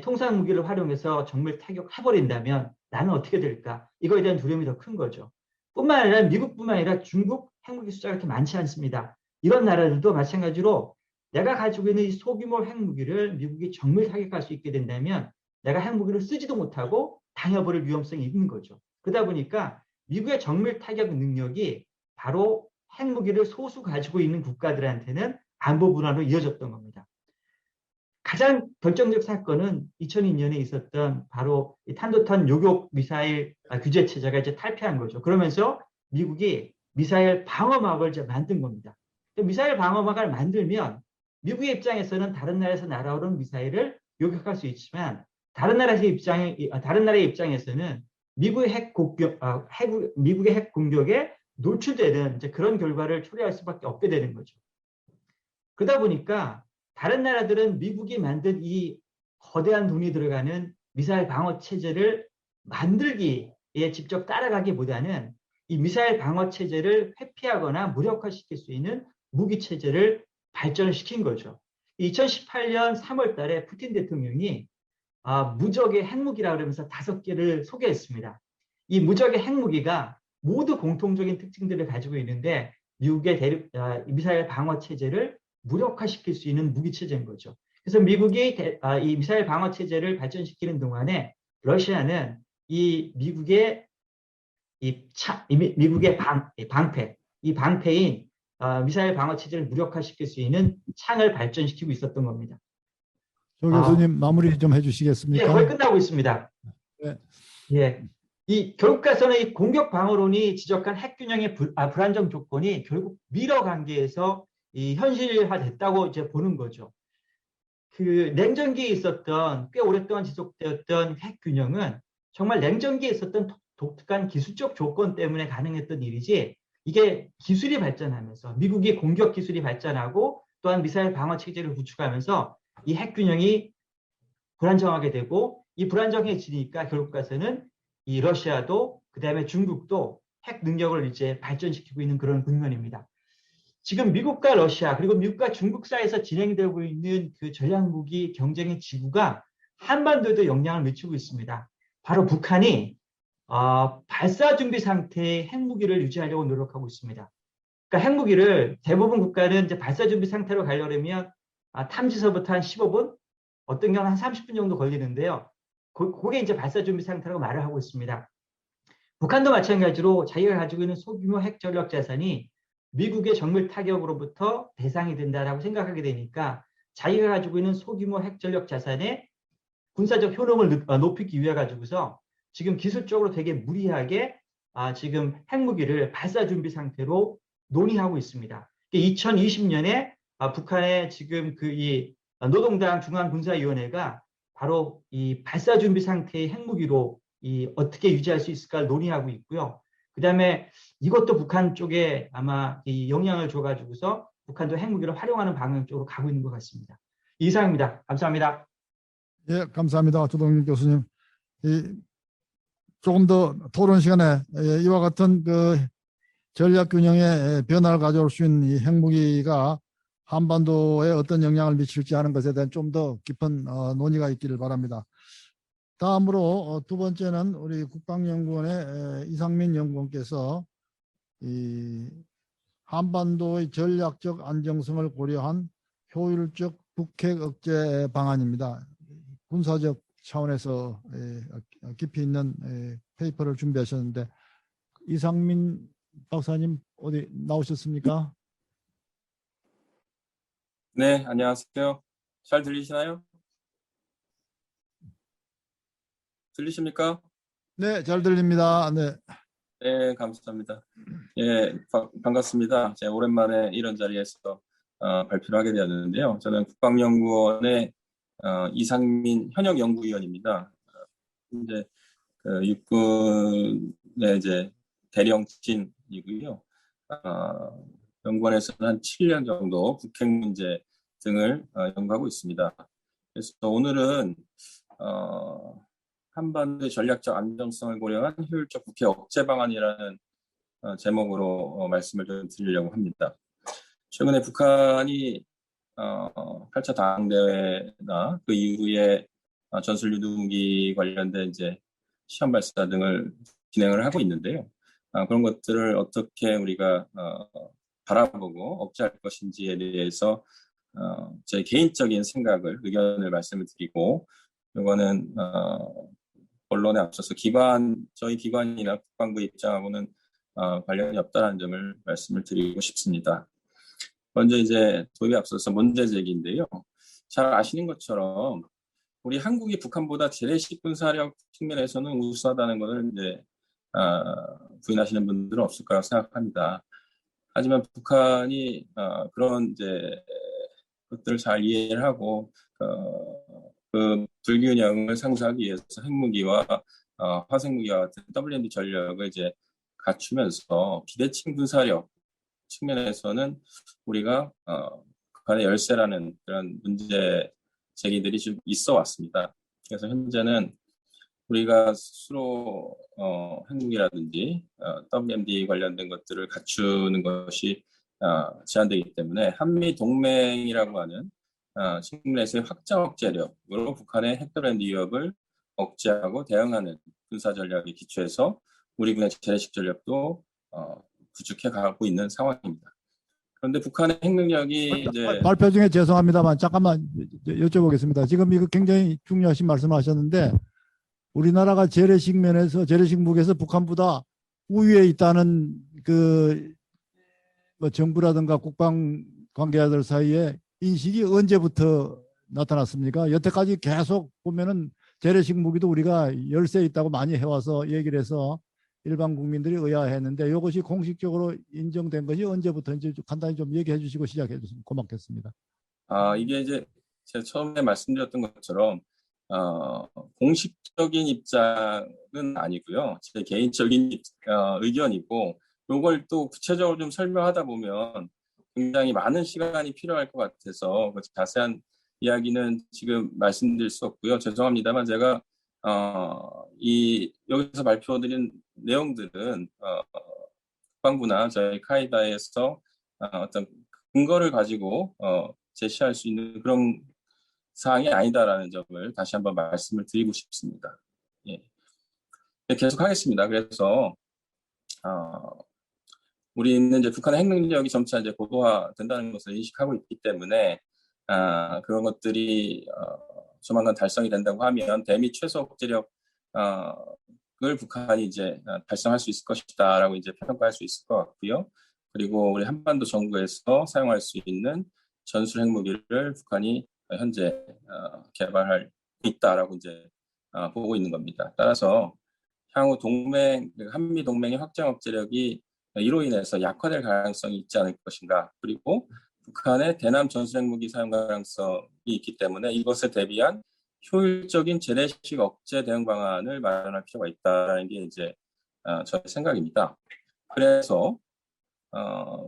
통상 무기를 활용해서 정밀 타격해버린다면 나는 어떻게 될까? 이거에 대한 두려움이 더 큰 거죠. 뿐만 아니라 미국뿐만 아니라 중국 핵무기 숫자가 그렇게 많지 않습니다. 이런 나라들도 마찬가지로 내가 가지고 있는 이 소규모 핵무기를 미국이 정밀 타격할 수 있게 된다면 내가 핵무기를 쓰지도 못하고 당해버릴 위험성이 있는 거죠. 그러다 보니까 미국의 정밀 타격 능력이 바로 핵무기를 소수 가지고 있는 국가들한테는 안보 불안으로 이어졌던 겁니다. 가장 결정적 사건은 2002년에 있었던 바로 탄도탄 요격 미사일 규제 체제가 이제 탈피한 거죠. 그러면서 미국이 미사일 방어막을 이제 만든 겁니다. 미사일 방어막을 만들면 미국의 입장에서는 다른 나라에서 날아오는 미사일을 요격할 수 있지만 다른 나라의 입장에서는 미국의 핵 공격에 노출되는 이제 그런 결과를 초래할 수밖에 없게 되는 거죠. 그러다 보니까 다른 나라들은 미국이 만든 이 거대한 돈이 들어가는 미사일 방어 체제를 만들기에 직접 따라가기보다는 이 미사일 방어 체제를 회피하거나 무력화시킬 수 있는 무기 체제를 발전시킨 거죠. 2018년 3월 달에 푸틴 대통령이 무적의 핵무기라 그러면서 5개를 소개했습니다. 이 무적의 핵무기가 모두 공통적인 특징들을 가지고 있는데 미국의 미사일 방어 체제를 무력화시킬 수 있는 무기 체제인 거죠. 그래서 미국이 이 미사일 방어 체제를 발전시키는 동안에 러시아는 이 미국의 방패인 미사일 방어 체제를 무력화시킬 수 있는 창을 발전시키고 있었던 겁니다. 조 교수님 마무리 좀 해주시겠습니까? 예, 거의 끝나고 있습니다. 네. 예, 이 결국 가서는 이 공격 방어론이 지적한 핵 균형의 불안정 조건이 결국 미러 관계에서 이 현실화됐다고 이제 보는 거죠. 그 냉전기에 있었던 꽤 오랫동안 지속되었던 핵 균형은 정말 냉전기에 있었던 독특한 기술적 조건 때문에 가능했던 일이지 이게 기술이 발전하면서 미국이 공격 기술이 발전하고 또한 미사일 방어 체제를 구축하면서 이 핵 균형이 불안정하게 되고 이 불안정해지니까 결국 가서는 이 러시아도 그다음에 중국도 핵 능력을 이제 발전시키고 있는 그런 국면입니다. 지금 미국과 러시아 그리고 미국과 중국 사이에서 진행되고 있는 그 전략무기 경쟁의 지구가 한반도에도 영향을 미치고 있습니다. 바로 북한이 발사 준비 상태의 핵무기를 유지하려고 노력하고 있습니다. 그러니까 핵무기를 대부분 국가는 이제 발사 준비 상태로 가려면 탐지서부터 한 15분, 어떤 경우는 한 30분 정도 걸리는데요. 그게 이제 발사 준비 상태라고 말을 하고 있습니다. 북한도 마찬가지로 자기가 가지고 있는 소규모 핵 전력 자산이 미국의 정밀 타격으로부터 대상이 된다라고 생각하게 되니까 자기가 가지고 있는 소규모 핵 전력 자산의 군사적 효능을 높이기 위해 가지고서 지금 기술적으로 되게 무리하게 지금 핵무기를 발사 준비 상태로 논의하고 있습니다. 2020년에 북한의 지금 이 노동당 중앙군사위원회가 바로 이 발사 준비 상태의 핵무기로 어떻게 유지할 수 있을까를 논의하고 있고요. 그다음에 이것도 북한 쪽에 아마 이 영향을 줘가지고서 북한도 핵무기를 활용하는 방향 쪽으로 가고 있는 것 같습니다. 이상입니다. 감사합니다. 예, 감사합니다. 조동윤 교수님. 조금 더 토론 시간에 이와 같은 그 전략 균형의 변화를 가져올 수 있는 이 핵무기가 한반도에 어떤 영향을 미칠지 하는 것에 대한 좀 더 깊은 논의가 있기를 바랍니다. 다음으로 두 번째는 우리 국방연구원의 이상민 연구원께서 이 한반도의 전략적 안정성을 고려한 효율적 북핵 억제 방안입니다. 군사적 차원에서 깊이 있는 페이퍼를 준비하셨는데 이상민 박사님 어디 나오셨습니까? 네, 안녕하세요. 잘 들리시나요? 들리십니까? 네, 잘 들립니다. 네. 네, 감사합니다. 예, 반갑습니다. 제가 오랜만에 이런 자리에서 발표를 하게 되었는데요. 저는 국방연구원의 이상민 현역 연구위원입니다. 이제 육군의 이제 대령진이고요. 연구원에서는 한 7년 정도 북핵 문제 등을 연구하고 있습니다. 그래서 오늘은 한반도의 전략적 안정성을 고려한 효율적 북핵 억제 방안이라는 제목으로 말씀을 좀 드리려고 합니다. 최근에 북한이 8차 당대회나 그 이후에 전술 유도무기 관련된 이제 시험 발사 등을 진행을 하고 있는데요. 그런 것들을 어떻게 우리가 바라보고 억제할 것인지에 대해서 제 개인적인 생각을 의견을 말씀을 드리고 이거는 언론에 앞서서 저희 기관이나 국방부 입장하고는 관련이 없다는 점을 말씀을 드리고 싶습니다. 먼저 이제 도입에 앞서서 문제 제기인데요. 잘 아시는 것처럼 우리 한국이 북한보다 재래식 군사력 측면에서는 우수하다는 것을 이제 부인하시는 분들은 없을 거라고 생각합니다. 하지만 북한이 그런 이제 것들을 잘 이해를 하고 그 불균형을 상쇄하기 위해서 핵무기와 화생무기와 같은 WMD 전력을 이제 갖추면서 비대칭 군사력 측면에서는 우리가 북한의 열세라는 그런 문제 제기들이 좀 있어 왔습니다. 그래서 현재는 우리가 스스로 핵무기라든지 WMD 관련된 것들을 갖추는 것이 제한되기 때문에 한미 동맹이라고 하는 측면에서의 확장 억제력으로 북한의 핵 WMD 위협을 억제하고 대응하는 군사 전략에 기초해서 우리 군의 재래식 전력도 구축해 가고 있는 상황입니다. 그런데 북한의 핵 능력이 이제 발표 중에 죄송합니다만 잠깐만 여쭤보겠습니다. 지금 이거 굉장히 중요하신 말씀을 하셨는데 우리나라가 재래식 면에서 재래식 무기에서 북한보다 우위에 있다는 뭐 정부라든가 국방 관계자들 사이에 인식이 언제부터 나타났습니까? 여태까지 계속 보면은 재래식 무기도 우리가 열세 있다고 많이 해와서 얘기를 해서 일반 국민들이 의아해했는데 이것이 공식적으로 인정된 것이 언제부터인지 간단히 좀 얘기해 주시고 시작해 주시면 고맙겠습니다. 이게 이제 제가 처음에 말씀드렸던 것처럼 공식적인 입장은 아니고요. 제 개인적인 의견이고 이걸 또 구체적으로 좀 설명하다 보면 굉장히 많은 시간이 필요할 것 같아서 그 자세한 이야기는 지금 말씀드릴 수 없고요. 죄송합니다만 제가 여기서 발표드린 내용들은 국방부나 저희 카이다에서 어떤 근거를 가지고 제시할 수 있는 그런 사항이 아니다라는 점을 다시 한번 말씀을 드리고 싶습니다. 예. 계속 하겠습니다. 그래서 우리는 이제 북한의 핵 능력이 점차 이제 고도화된다는 것을 인식하고 있기 때문에 그런 것들이 조만간 달성이 된다고 하면 대미 최소 억제력을 북한이 이제 달성할 수 있을 것이다라고 이제 평가할 수 있을 것 같고요. 그리고 우리 한반도 정부에서 사용할 수 있는 전술 핵무기를 북한이 현재 개발할 있다라고 이제 보고 있는 겁니다. 따라서 향후 한미 동맹의 확장 억제력이 이로 인해서 약화될 가능성이 있지 않을 것인가. 그리고 북한의 대남 전술 핵무기 사용 가능성이 있기 때문에 이것에 대비한 효율적인 재래식 억제 대응 방안을 마련할 필요가 있다라는 게 이제 저의 생각입니다. 그래서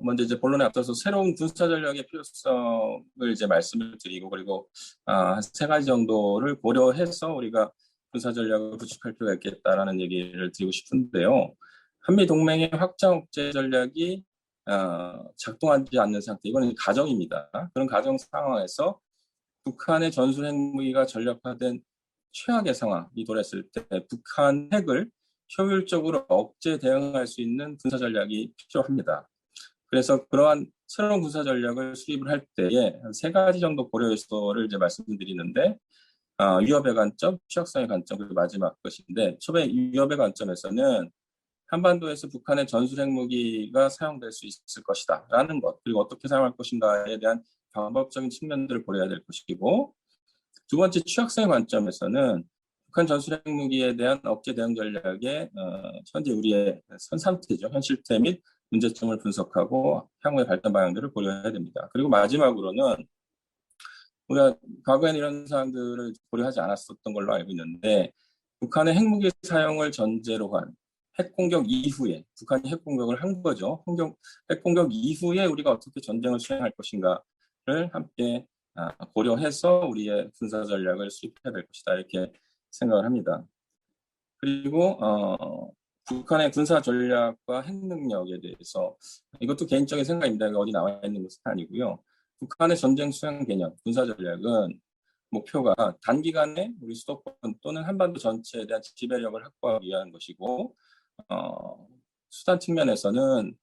먼저 이제 본론에 앞서서 새로운 군사 전략의 필요성을 이제 말씀을 드리고 그리고 한 세 가지 정도를 고려해서 우리가 군사 전략을 구축할 필요가 있겠다라는 얘기를 드리고 싶은데요. 한미 동맹의 확장 억제 전략이 작동하지 않는 상태, 이거는 가정입니다. 그런 가정 상황에서 북한의 전술 핵무기가 전력화된 최악의 상황이 도래했을 때 북한 핵을 효율적으로 억제 대응할 수 있는 군사 전략이 필요합니다. 그래서 그러한 새로운 군사 전략을 수립을 할 때에 한 세 가지 정도 고려 요소를 이제 말씀드리는데 위협의 관점, 취약성의 관점, 그리고 마지막 것인데 처음에 위협의 관점에서는 한반도에서 북한의 전술 핵무기가 사용될 수 있을 것이다 라는 것, 그리고 어떻게 사용할 것인가에 대한 방법적인 측면들을 고려해야 될 것이고, 두 번째 취약성의 관점에서는 북한 전술 핵무기에 대한 억제 대응 전략의 현재 우리의 선 상태죠. 현실태 및 문제점을 분석하고 향후의 발전 방향들을 고려해야 됩니다. 그리고 마지막으로는 우리가 과거에는 이런 사항들을 고려하지 않았었던 걸로 알고 있는데 북한의 핵무기 사용을 전제로 한 핵공격 이후에, 북한이 핵공격을 한 거죠. 핵공격 이후에 우리가 어떻게 전쟁을 수행할 것인가를 함께 고려해서 우리의 군사 전략을 수립해야 될 것이다 이렇게 생각을 합니다. 그리고 북한의 군사 전략과 핵 능력에 대해서 이것도 개인적인 생각입니다. 어디 나와 있는 것은 아니고요. 북한의 전쟁 수행 개념, 군사 전략은 목표가 단기간에 우리 수도권 또는 한반도 전체에 대한 지배력을 확보하기 위한 것이고 수단 측면에서는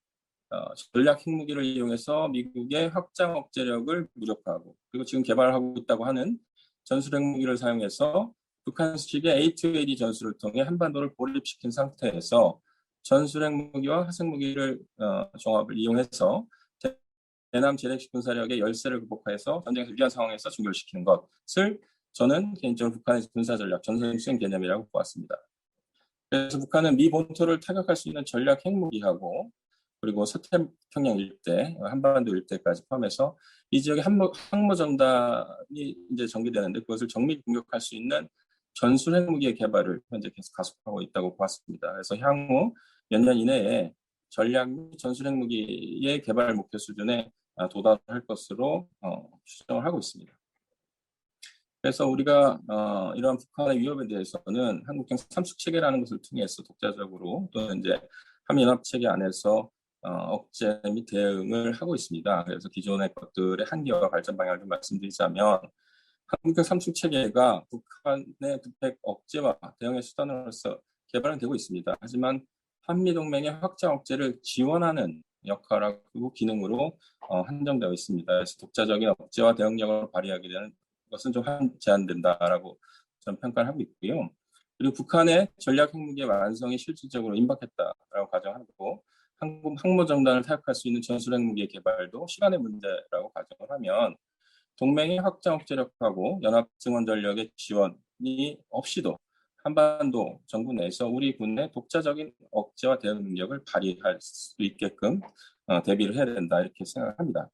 전략 핵무기를 이용해서 미국의 확장 억제력을 무력화하고 그리고 지금 개발하고 있다고 하는 전술 핵무기를 사용해서 북한식의 A2AD 전술을 통해 한반도를 고립시킨 상태에서 전술 핵무기와 화생무기를 종합을 이용해서 대남 재래식 군사력의 열세를 극복해서 전쟁에서 유리한 상황에서 종결시키는 것을 저는 개인적으로 북한의 군사 전략 전선 수행 개념이라고 보았습니다. 그래서 북한은 미 본토를 타격할 수 있는 전략 핵무기하고 그리고 서태평양 일대, 한반도 일대까지 포함해서 이 지역에 항모전단이 이제 전개되는데 그것을 정밀 공격할 수 있는 전술 핵무기의 개발을 현재 계속 가속하고 있다고 보았습니다. 그래서 향후 몇 년 이내에 전략 및 전술 핵무기의 개발 목표 수준에 도달할 것으로 추정을 하고 있습니다. 그래서 우리가 이러한 북한의 위협에 대해서는 한국형 삼축 체계라는 것을 통해서 독자적으로 또는 이제 한미연합 체계 안에서 억제 및 대응을 하고 있습니다. 그래서 기존의 것들의 한계와 발전 방향을 좀 말씀드리자면 한국형 삼축 체계가 북한의 북핵 억제와 대응의 수단으로서 개발은 되고 있습니다. 하지만 한미동맹의 확장 억제를 지원하는 역할하고 기능으로 한정되어 있습니다. 그래서 독자적인 억제와 대응력을 발휘하게 되는 것은 좀 제한된다라고 저는 평가를 하고 있고요. 그리고 북한의 전략 핵무기의 완성이 실질적으로 임박했다라고 가정하고 한국 항모정단을 타격할 수 있는 전술 핵무기의 개발도 시간의 문제라고 가정을 하면 동맹의 확장 억제력하고 연합 증원 전력의 지원이 없이도 한반도 정부 내에서 우리 군의 독자적인 억제와 대응 능력을 발휘할 수 있게끔 대비를 해야 된다 이렇게 생각합니다.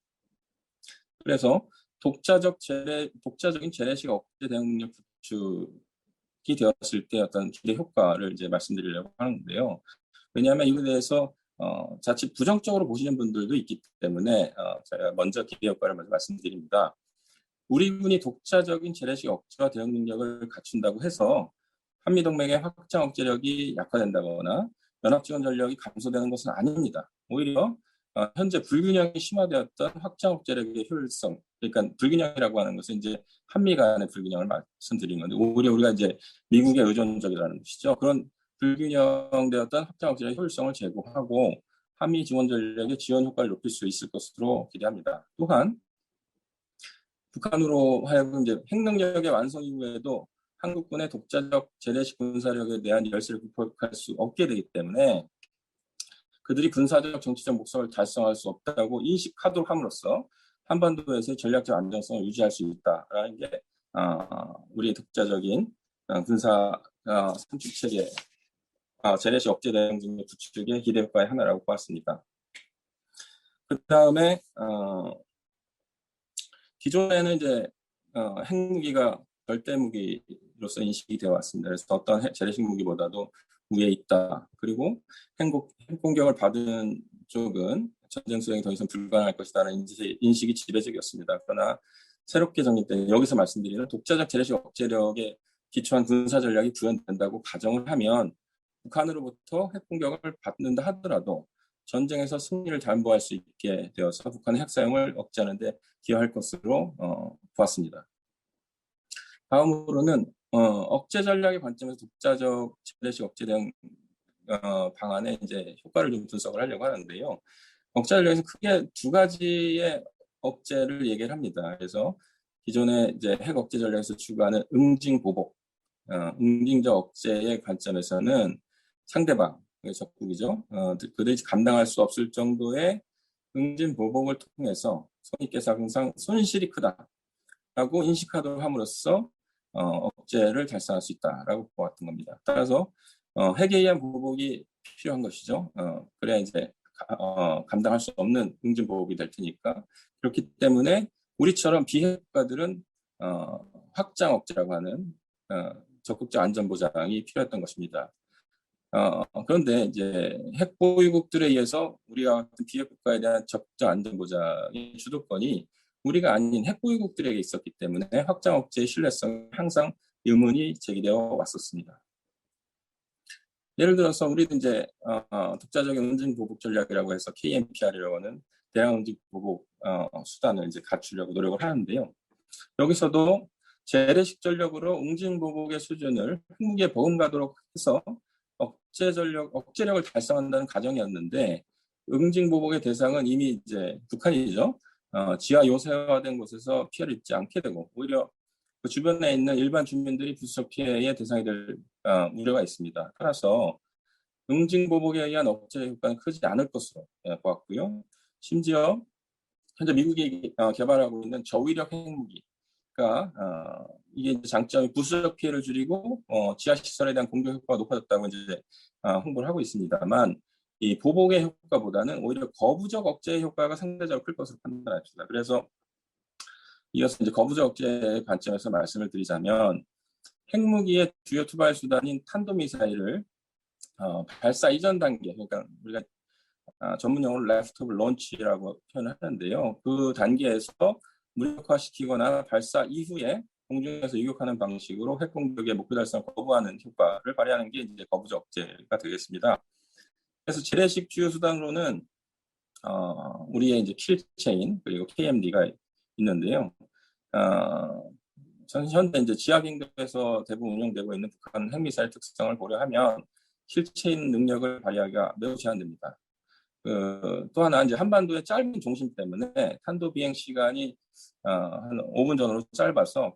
그래서 독자적인 재래식 억제 대응 능력 구축이 되었을 때 어떤 기대 효과를 이제 말씀드리려고 하는데요. 왜냐하면 이거에 대해서 자칫 부정적으로 보시는 분들도 있기 때문에 제가 먼저 기대 효과를 먼저 말씀드립니다. 우리 군이 독자적인 재래식 억제와 대응 능력을 갖춘다고 해서 한미동맹의 확장 억제력이 약화된다거나 연합지원 전력이 감소되는 것은 아닙니다. 오히려 현재 불균형이 심화되었던 확장 억제력의 효율성, 그러니까 불균형이라고 하는 것은 이제 한미 간의 불균형을 말씀드린 건데 오히려 우리가 이제 미국에 의존적이라는 것이죠. 그런 불균형되었던 확장 억제력의 효율성을 제고하고 한미 지원 전력의 지원 효과를 높일 수 있을 것으로 기대합니다. 또한 북한으로 하여금 이제 핵능력의 완성 이후에도 한국군의 독자적 재래식 군사력에 대한 열세를 극복할 수 없게 되기 때문에 그들이 군사적 정치적 목적을 달성할 수 없다고 인식하도록 함으로써 한반도에서의 전략적 안정성을 유지할 수 있다라는 게 우리의 독자적인 군사 삼축 체계 재래식 억제 대응 능력 구축의 기대 효과의 하나라고 보았습니다. 그 다음에 기존에는 이제 핵무기가 절대 무기로서 인식이 되어 왔습니다. 그래서 어떤 재래식 무기보다도 위에 있다. 그리고 핵 공격을 받은 쪽은 전쟁 수행이 더 이상 불가능할 것이다라는 인식이 지배적이었습니다. 그러나 새롭게 정립된 여기서 말씀드리는 독자적 재래식 억제력에 기초한 군사 전략이 구현된다고 가정을 하면 북한으로부터 핵 공격을 받는다 하더라도 전쟁에서 승리를 담보할 수 있게 되어서 북한의 핵 사용을 억제하는 데 기여할 것으로 보았습니다. 다음으로는 억제 전략의 관점에서 독자적 재래식 억제 대응 방안의 이제 효과를 좀 분석을 하려고 하는데요. 억제 전략에서 크게 두 가지의 억제를 얘기를 합니다. 그래서 기존의 이제 핵 억제 전략에서 추구하는 응징 보복, 응징적 억제의 관점에서는 상대방 적국이죠. 그들이 감당할 수 없을 정도의 응징 보복을 통해서 손익계산 항상 손실이 크다라고 인식하도록 함으로써 억제를 달성할 수 있다라고 보았던 겁니다. 따라서 핵에 의한 보복이 필요한 것이죠. 그래야 이제 감당할 수 없는 응징 보복이 될 테니까 그렇기 때문에 우리처럼 비핵국가들은 확장 억제라고 하는 적극적 안전 보장이 필요했던 것입니다. 그런데 이제 핵 보유국들에 의해서 우리와 같은 비핵 국가에 대한 적극적 안전 보장의 주도권이 우리가 아닌 핵 보유국들에게 있었기 때문에 확장 억제의 신뢰성이 항상 의문이 제기되어 왔었습니다. 예를 들어서 우리도 이제 독자적인 응징 보복 전략이라고 해서 KMPR이라고 하는 대량 응징 보복 수단을 이제 갖추려고 노력을 하는데요. 여기서도 재래식 전력으로 응징 보복의 수준을 핵무기에 버금가도록 해서 억제력을 달성한다는 가정이었는데 응징 보복의 대상은 이미 이제 북한이죠. 지하 요새화된 곳에서 피해를 입지 않게 되고 오히려 그 주변에 있는 일반 주민들이 부수적 피해의 대상이 될 우려가 있습니다. 따라서 응징 보복에 의한 억제 효과는 크지 않을 것으로 보았고요. 심지어 현재 미국이 개발하고 있는 저위력 핵무기 이게 이제 장점이 부수적 피해를 줄이고 지하 시설에 대한 공격 효과가 높아졌다고 이제 홍보를 하고 있습니다만 이 보복의 효과보다는 오히려 거부적 억제의 효과가 상대적으로 클 것으로 판단합니다. 그래서 이어서 이제 거부적 억제의 관점에서 말씀을 드리자면 핵무기의 주요 투발 수단인 탄도미사일을 발사 이전 단계, 그러니까 우리가 전문 용어로 left of launch라고 표현을 하는데요. 그 단계에서 무력화시키거나 발사 이후에 공중에서 유격하는 방식으로 핵 공격의 목표 달성을 거부하는 효과를 발휘하는 게 이제 거부적 억제가 되겠습니다. 그래서 재래식 주요 수단으로는 우리의 이제 킬체인 그리고 KMD가 있는데요. 현재 이제 지하 긴급에서 대부분 운영되고 있는 북한 핵미사일 특성을 고려하면 킬체인 능력을 발휘하기가 매우 제한됩니다. 또 하나 이제 한반도의 짧은 종심 때문에 탄도 비행 시간이 한 5분 전후로 짧아서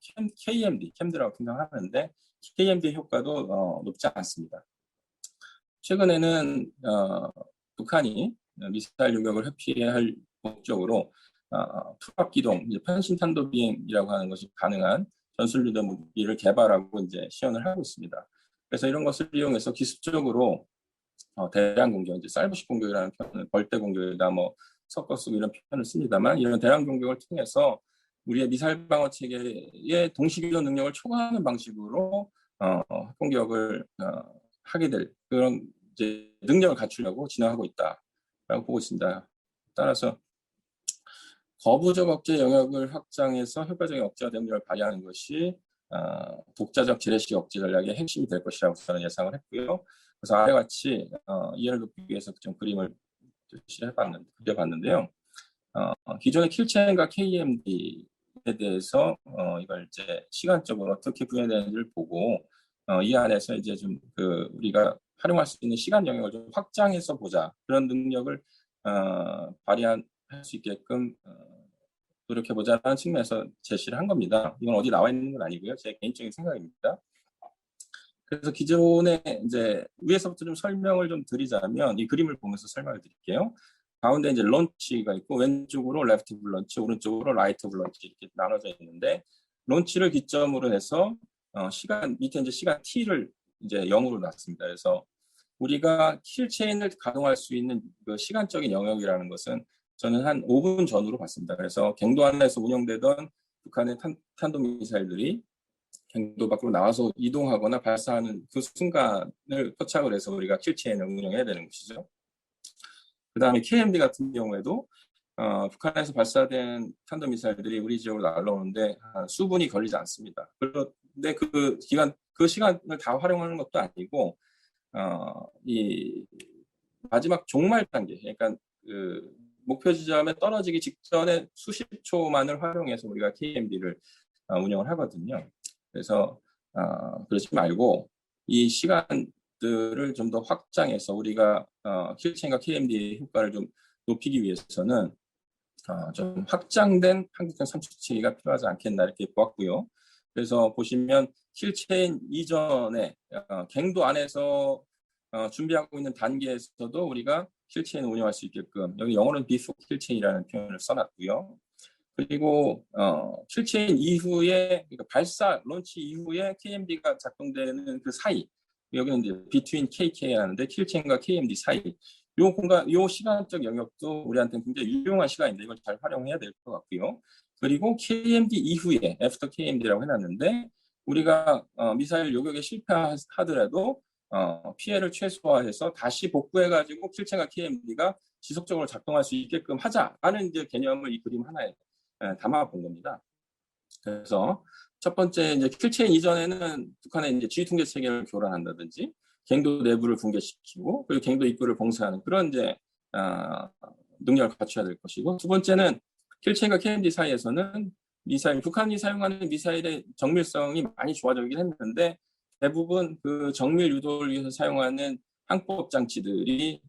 캠드라고 생각하는데 KMD 효과도 높지 않습니다. 최근에는 북한이 미사일 유격을 회피할 목적으로 투합 기동, 편신 탄도 비행이라고 하는 것이 가능한 전술 유도 무기를 개발하고 이제 시연을 하고 있습니다. 그래서 이런 것을 이용해서 기습적으로 대량 공격, 이제 쌀부식 공격이라는 표현을 벌떼 공격이다 뭐 섞어 쓰고 이런 표현을 씁니다만 이런 대량 공격을 통해서 우리의 미사일 방어 체계의 동시기동 능력을 초과하는 방식으로 공격을 하게 될 그런 이제 능력을 갖추려고 진화하고 있다라고 보고 있습니다. 따라서 거부적 억제 영역을 확장해서 효과적인 억제와 능력을 발휘하는 것이 독자적 재래식 억제 전략의 핵심이 될 것이라고 저는 예상을 했고요. 그래서 아래 같이 이해를 돕기 위해서 좀 그림을 그려봤는데요. 기존의 킬체인과 KMD에 대해서 이걸 이제 시간적으로 어떻게 구현되는지를 보고 이 안에서 이제 좀 우리가 활용할 수 있는 시간 영역을 좀 확장해서 보자 그런 능력을 발휘할 수 있게끔 노력해보자라는 측면에서 제시를 한 겁니다. 이건 어디 나와 있는 건 아니고요. 제 개인적인 생각입니다. 그래서 기존에 이제 위에서부터 좀 설명을 좀 드리자면 이 그림을 보면서 설명을 드릴게요. 가운데 이제 런치가 있고 왼쪽으로 레프트 오브 런치, 오른쪽으로 라이트 오브 런치 이렇게 나눠져 있는데 런치를 기점으로 해서 시간 밑에 이제 시간 t를 이제 0으로 놨습니다. 그래서 우리가 킬 체인을 가동할 수 있는 그 시간적인 영역이라는 것은 저는 한 5분 전후로 봤습니다. 그래서 갱도 안에서 운영되던 북한의 탄도미사일들이 갱도 밖으로 나와서 이동하거나 발사하는 그 순간을 포착을 해서 우리가 킬체인을 운영해야 되는 것이죠. 그 다음에 KMD 같은 경우에도 북한에서 발사된 탄도미사일들이 우리 지역으로 날라오는데 수분이 걸리지 않습니다. 그런데 그 시간을 다 활용하는 것도 아니고 이 마지막 종말 단계, 그러니까 목표 지점에 떨어지기 직전에 수십 초만을 활용해서 우리가 KMD를 운영을 하거든요. 그래서 그러지 말고 이 시간들을 좀 더 확장해서 우리가 킬체인과 KMD의 효과를 좀 높이기 위해서는 좀 확장된 항공편 삼축체계가 필요하지 않겠나 이렇게 보았고요. 그래서 보시면 킬체인 이전에 갱도 안에서 준비하고 있는 단계에서도 우리가 킬체인을 운영할 수 있게끔 여기 영어로는 before 킬체인이라는 표현을 써놨고요. 그리고 킬체인 이후에 그러니까 발사 런치 이후에 KMD가 작동되는 그 사이 여기는 이제 between KK 하는데 킬체인과 KMD 사이 요 공간 요 시간적 영역도 우리한테는 굉장히 유용한 시간인데 이걸 잘 활용해야 될 것 같고요. 그리고 KMD 이후에 after KMD라고 해놨는데 우리가 미사일 요격에 실패하더라도 피해를 최소화해서 다시 복구해가지고 킬체인과 KMD가 지속적으로 작동할 수 있게끔 하자라는 이제 개념을 이 그림 하나에 담아 본 겁니다. 그래서 첫 번째 이제 킬체인 이전에는 북한의 이제 지휘 통제 체계를 교란한다든지 갱도 내부를 붕괴시키고 그리고 갱도 입구를 봉쇄하는 그런 이제 능력을 갖춰야 될 것이고 두 번째는 킬체인과 KMD 사이에서는 북한이 사용하는 미사일의 정밀성이 많이 좋아지긴 했는데 대부분 그 정밀 유도를 위해서 사용하는 항법 장치들이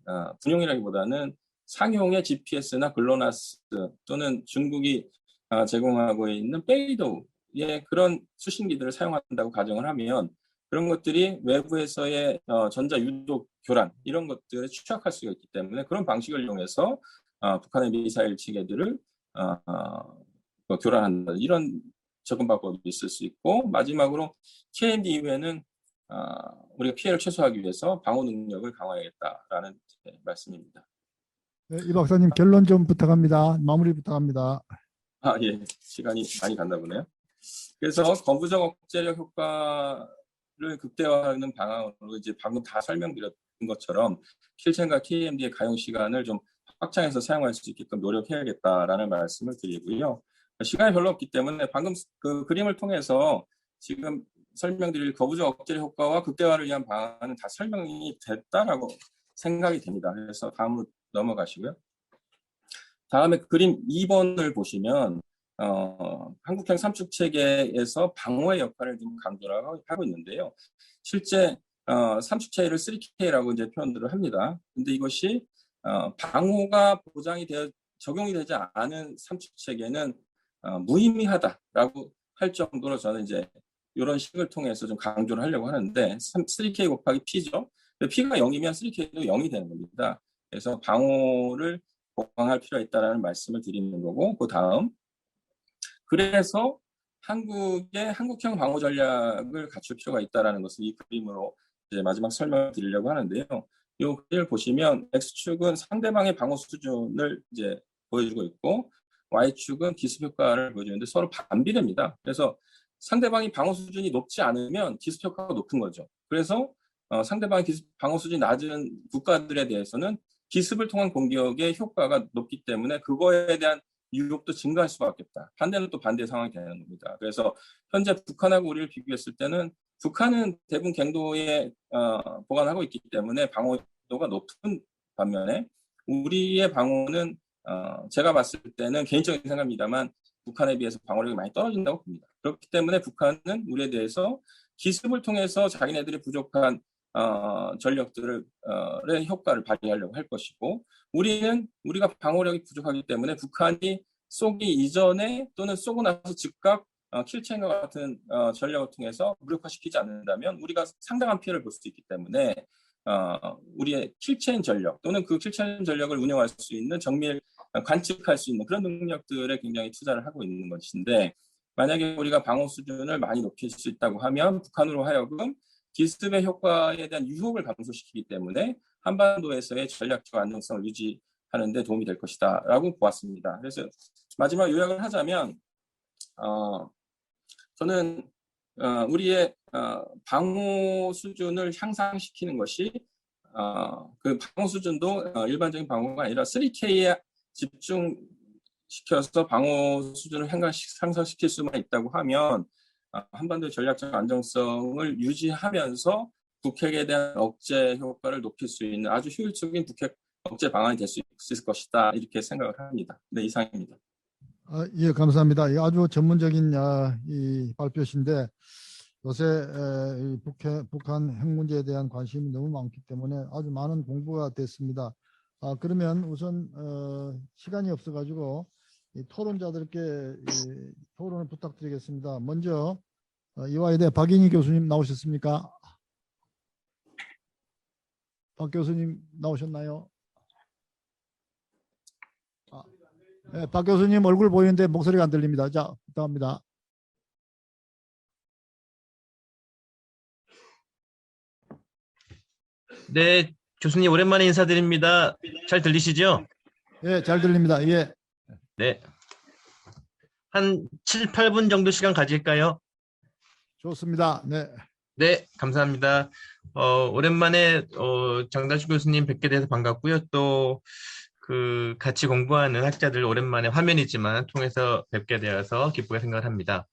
군용이라기보다는 상용의 GPS나 글로나스 또는 중국이 제공하고 있는 베이도의 그런 수신기들을 사용한다고 가정을 하면 그런 것들이 외부에서의 전자 유도 교란 이런 것들에 취약할 수가 있기 때문에 그런 방식을 이용해서 북한의 미사일 체계들을 교란한다 이런 접근 방법이 있을 수 있고, 마지막으로 KMD 이후에는 우리가 피해를 최소화하기 위해서 방호 능력을 강화해야겠다라는 말씀입니다. 네, 이 박사님 결론 좀 부탁합니다. 마무리 부탁합니다. 예, 시간이 많이 갔나 보네요. 그래서 거부적 억제력 효과를 극대화하는 방안으로 이제 방금 다 설명드렸던 것처럼 킬첸과 KMD의 가용 시간을 좀 확장해서 사용할 수 있게끔 노력해야겠다라는 말씀을 드리고요. 시간이 별로 없기 때문에 방금 그 그림을 통해서 지금 설명드릴 거부적 억제 효과와 극대화를 위한 방안은 다 설명이 됐다라고 생각이 됩니다. 그래서 다음으로 넘어가시고요. 다음에 그림 2번을 보시면 한국형 삼축 체계에서 방어의 역할을 좀 강조를 하고 있는데요. 실제 삼축 체계를 3K라고 이제 표현들을 합니다. 근데 이것이 방호가 적용이 되지 않은 삼축 체계는 무의미하다라고 할 정도로 저는 이제 이런 식을 통해서 좀 강조를 하려고 하는데 3K 곱하기 P죠. P가 0이면 3K도 0이 되는 겁니다. 그래서 방호를 보강할 필요가 있다는 말씀을 드리는 거고, 그 다음 그래서 한국의 한국형 방호 전략을 갖출 필요가 있다는 것을 이 그림으로 이제 마지막 설명을 드리려고 하는데요. 이 그림을 보시면 X축은 상대방의 방어 수준을 이제 보여주고 있고, Y축은 기습 효과를 보여주는데 서로 반비례입니다. 그래서 상대방이 방어 수준이 높지 않으면 기습 효과가 높은 거죠. 그래서 상대방의 방어 수준이 낮은 국가들에 대해서는 기습을 통한 공격의 효과가 높기 때문에 그거에 대한 유혹도 증가할 수밖에 없다. 반대는 또 반대 상황이 되는 겁니다. 그래서 현재 북한하고 우리를 비교했을 때는 북한은 대부분 갱도에 보관하고 있기 때문에 방어도가 높은 반면에 우리의 방어는 제가 봤을 때는 개인적인 생각입니다만 북한에 비해서 방어력이 많이 떨어진다고 봅니다. 그렇기 때문에 북한은 우리에 대해서 기습을 통해서 자기네들이 부족한 전력들의 효과를 발휘하려고 할 것이고, 우리가 방어력이 부족하기 때문에 북한이 쏘기 이전에 또는 쏘고 나서 즉각 킬체인과 같은 전략을 통해서 무력화시키지 않는다면 우리가 상당한 피해를 볼 수 있기 때문에 우리의 킬체인 전력 또는 그 킬체인 전력을 운영할 수 있는 정밀 관측할 수 있는 그런 능력들에 굉장히 투자를 하고 있는 것인데, 만약에 우리가 방어 수준을 많이 높일 수 있다고 하면 북한으로 하여금 기습의 효과에 대한 유혹을 감소시키기 때문에 한반도에서의 전략적 안정성을 유지하는 데 도움이 될 것이다 라고 보았습니다. 그래서 마지막 요약을 하자면 저는 우리의 방어 수준을 향상시키는 것이 그 방어 수준도 일반적인 방어가 아니라 3K에 집중시켜서 방어 수준을 향상시킬 수만 있다고 하면 한반도의 전략적 안정성을 유지하면서 북핵에 대한 억제 효과를 높일 수 있는 아주 효율적인 북핵 억제 방안이 될 수 있을 것이다 이렇게 생각을 합니다. 네, 이상입니다. 예, 감사합니다. 이 아주 전문적인 이 발표신데 요새 이 북한 핵 문제에 대한 관심이 너무 많기 때문에 아주 많은 공부가 됐습니다. 그러면 우선 시간이 없어가지고 이 토론자들께 토론을 부탁드리겠습니다. 먼저 이화여대 박인희 교수님 나오셨습니까? 박 교수님 나오셨나요? 네, 박 교수님 얼굴 보이는데 목소리가 안 들립니다. 자, 부탁합니다. 네, 교수님 오랜만에 인사드립니다. 잘 들리시죠? 예, 잘 들립니다. 예. 네. 한 7, 8분 정도 시간 가질까요? 좋습니다. 네. 네, 감사합니다. 오랜만에 장다주 교수님 뵙게 돼서 반갑고요. 또 같이 공부하는 학자들 오랜만에 화면이지만 통해서 뵙게 되어서 기쁘게 생각을 합니다.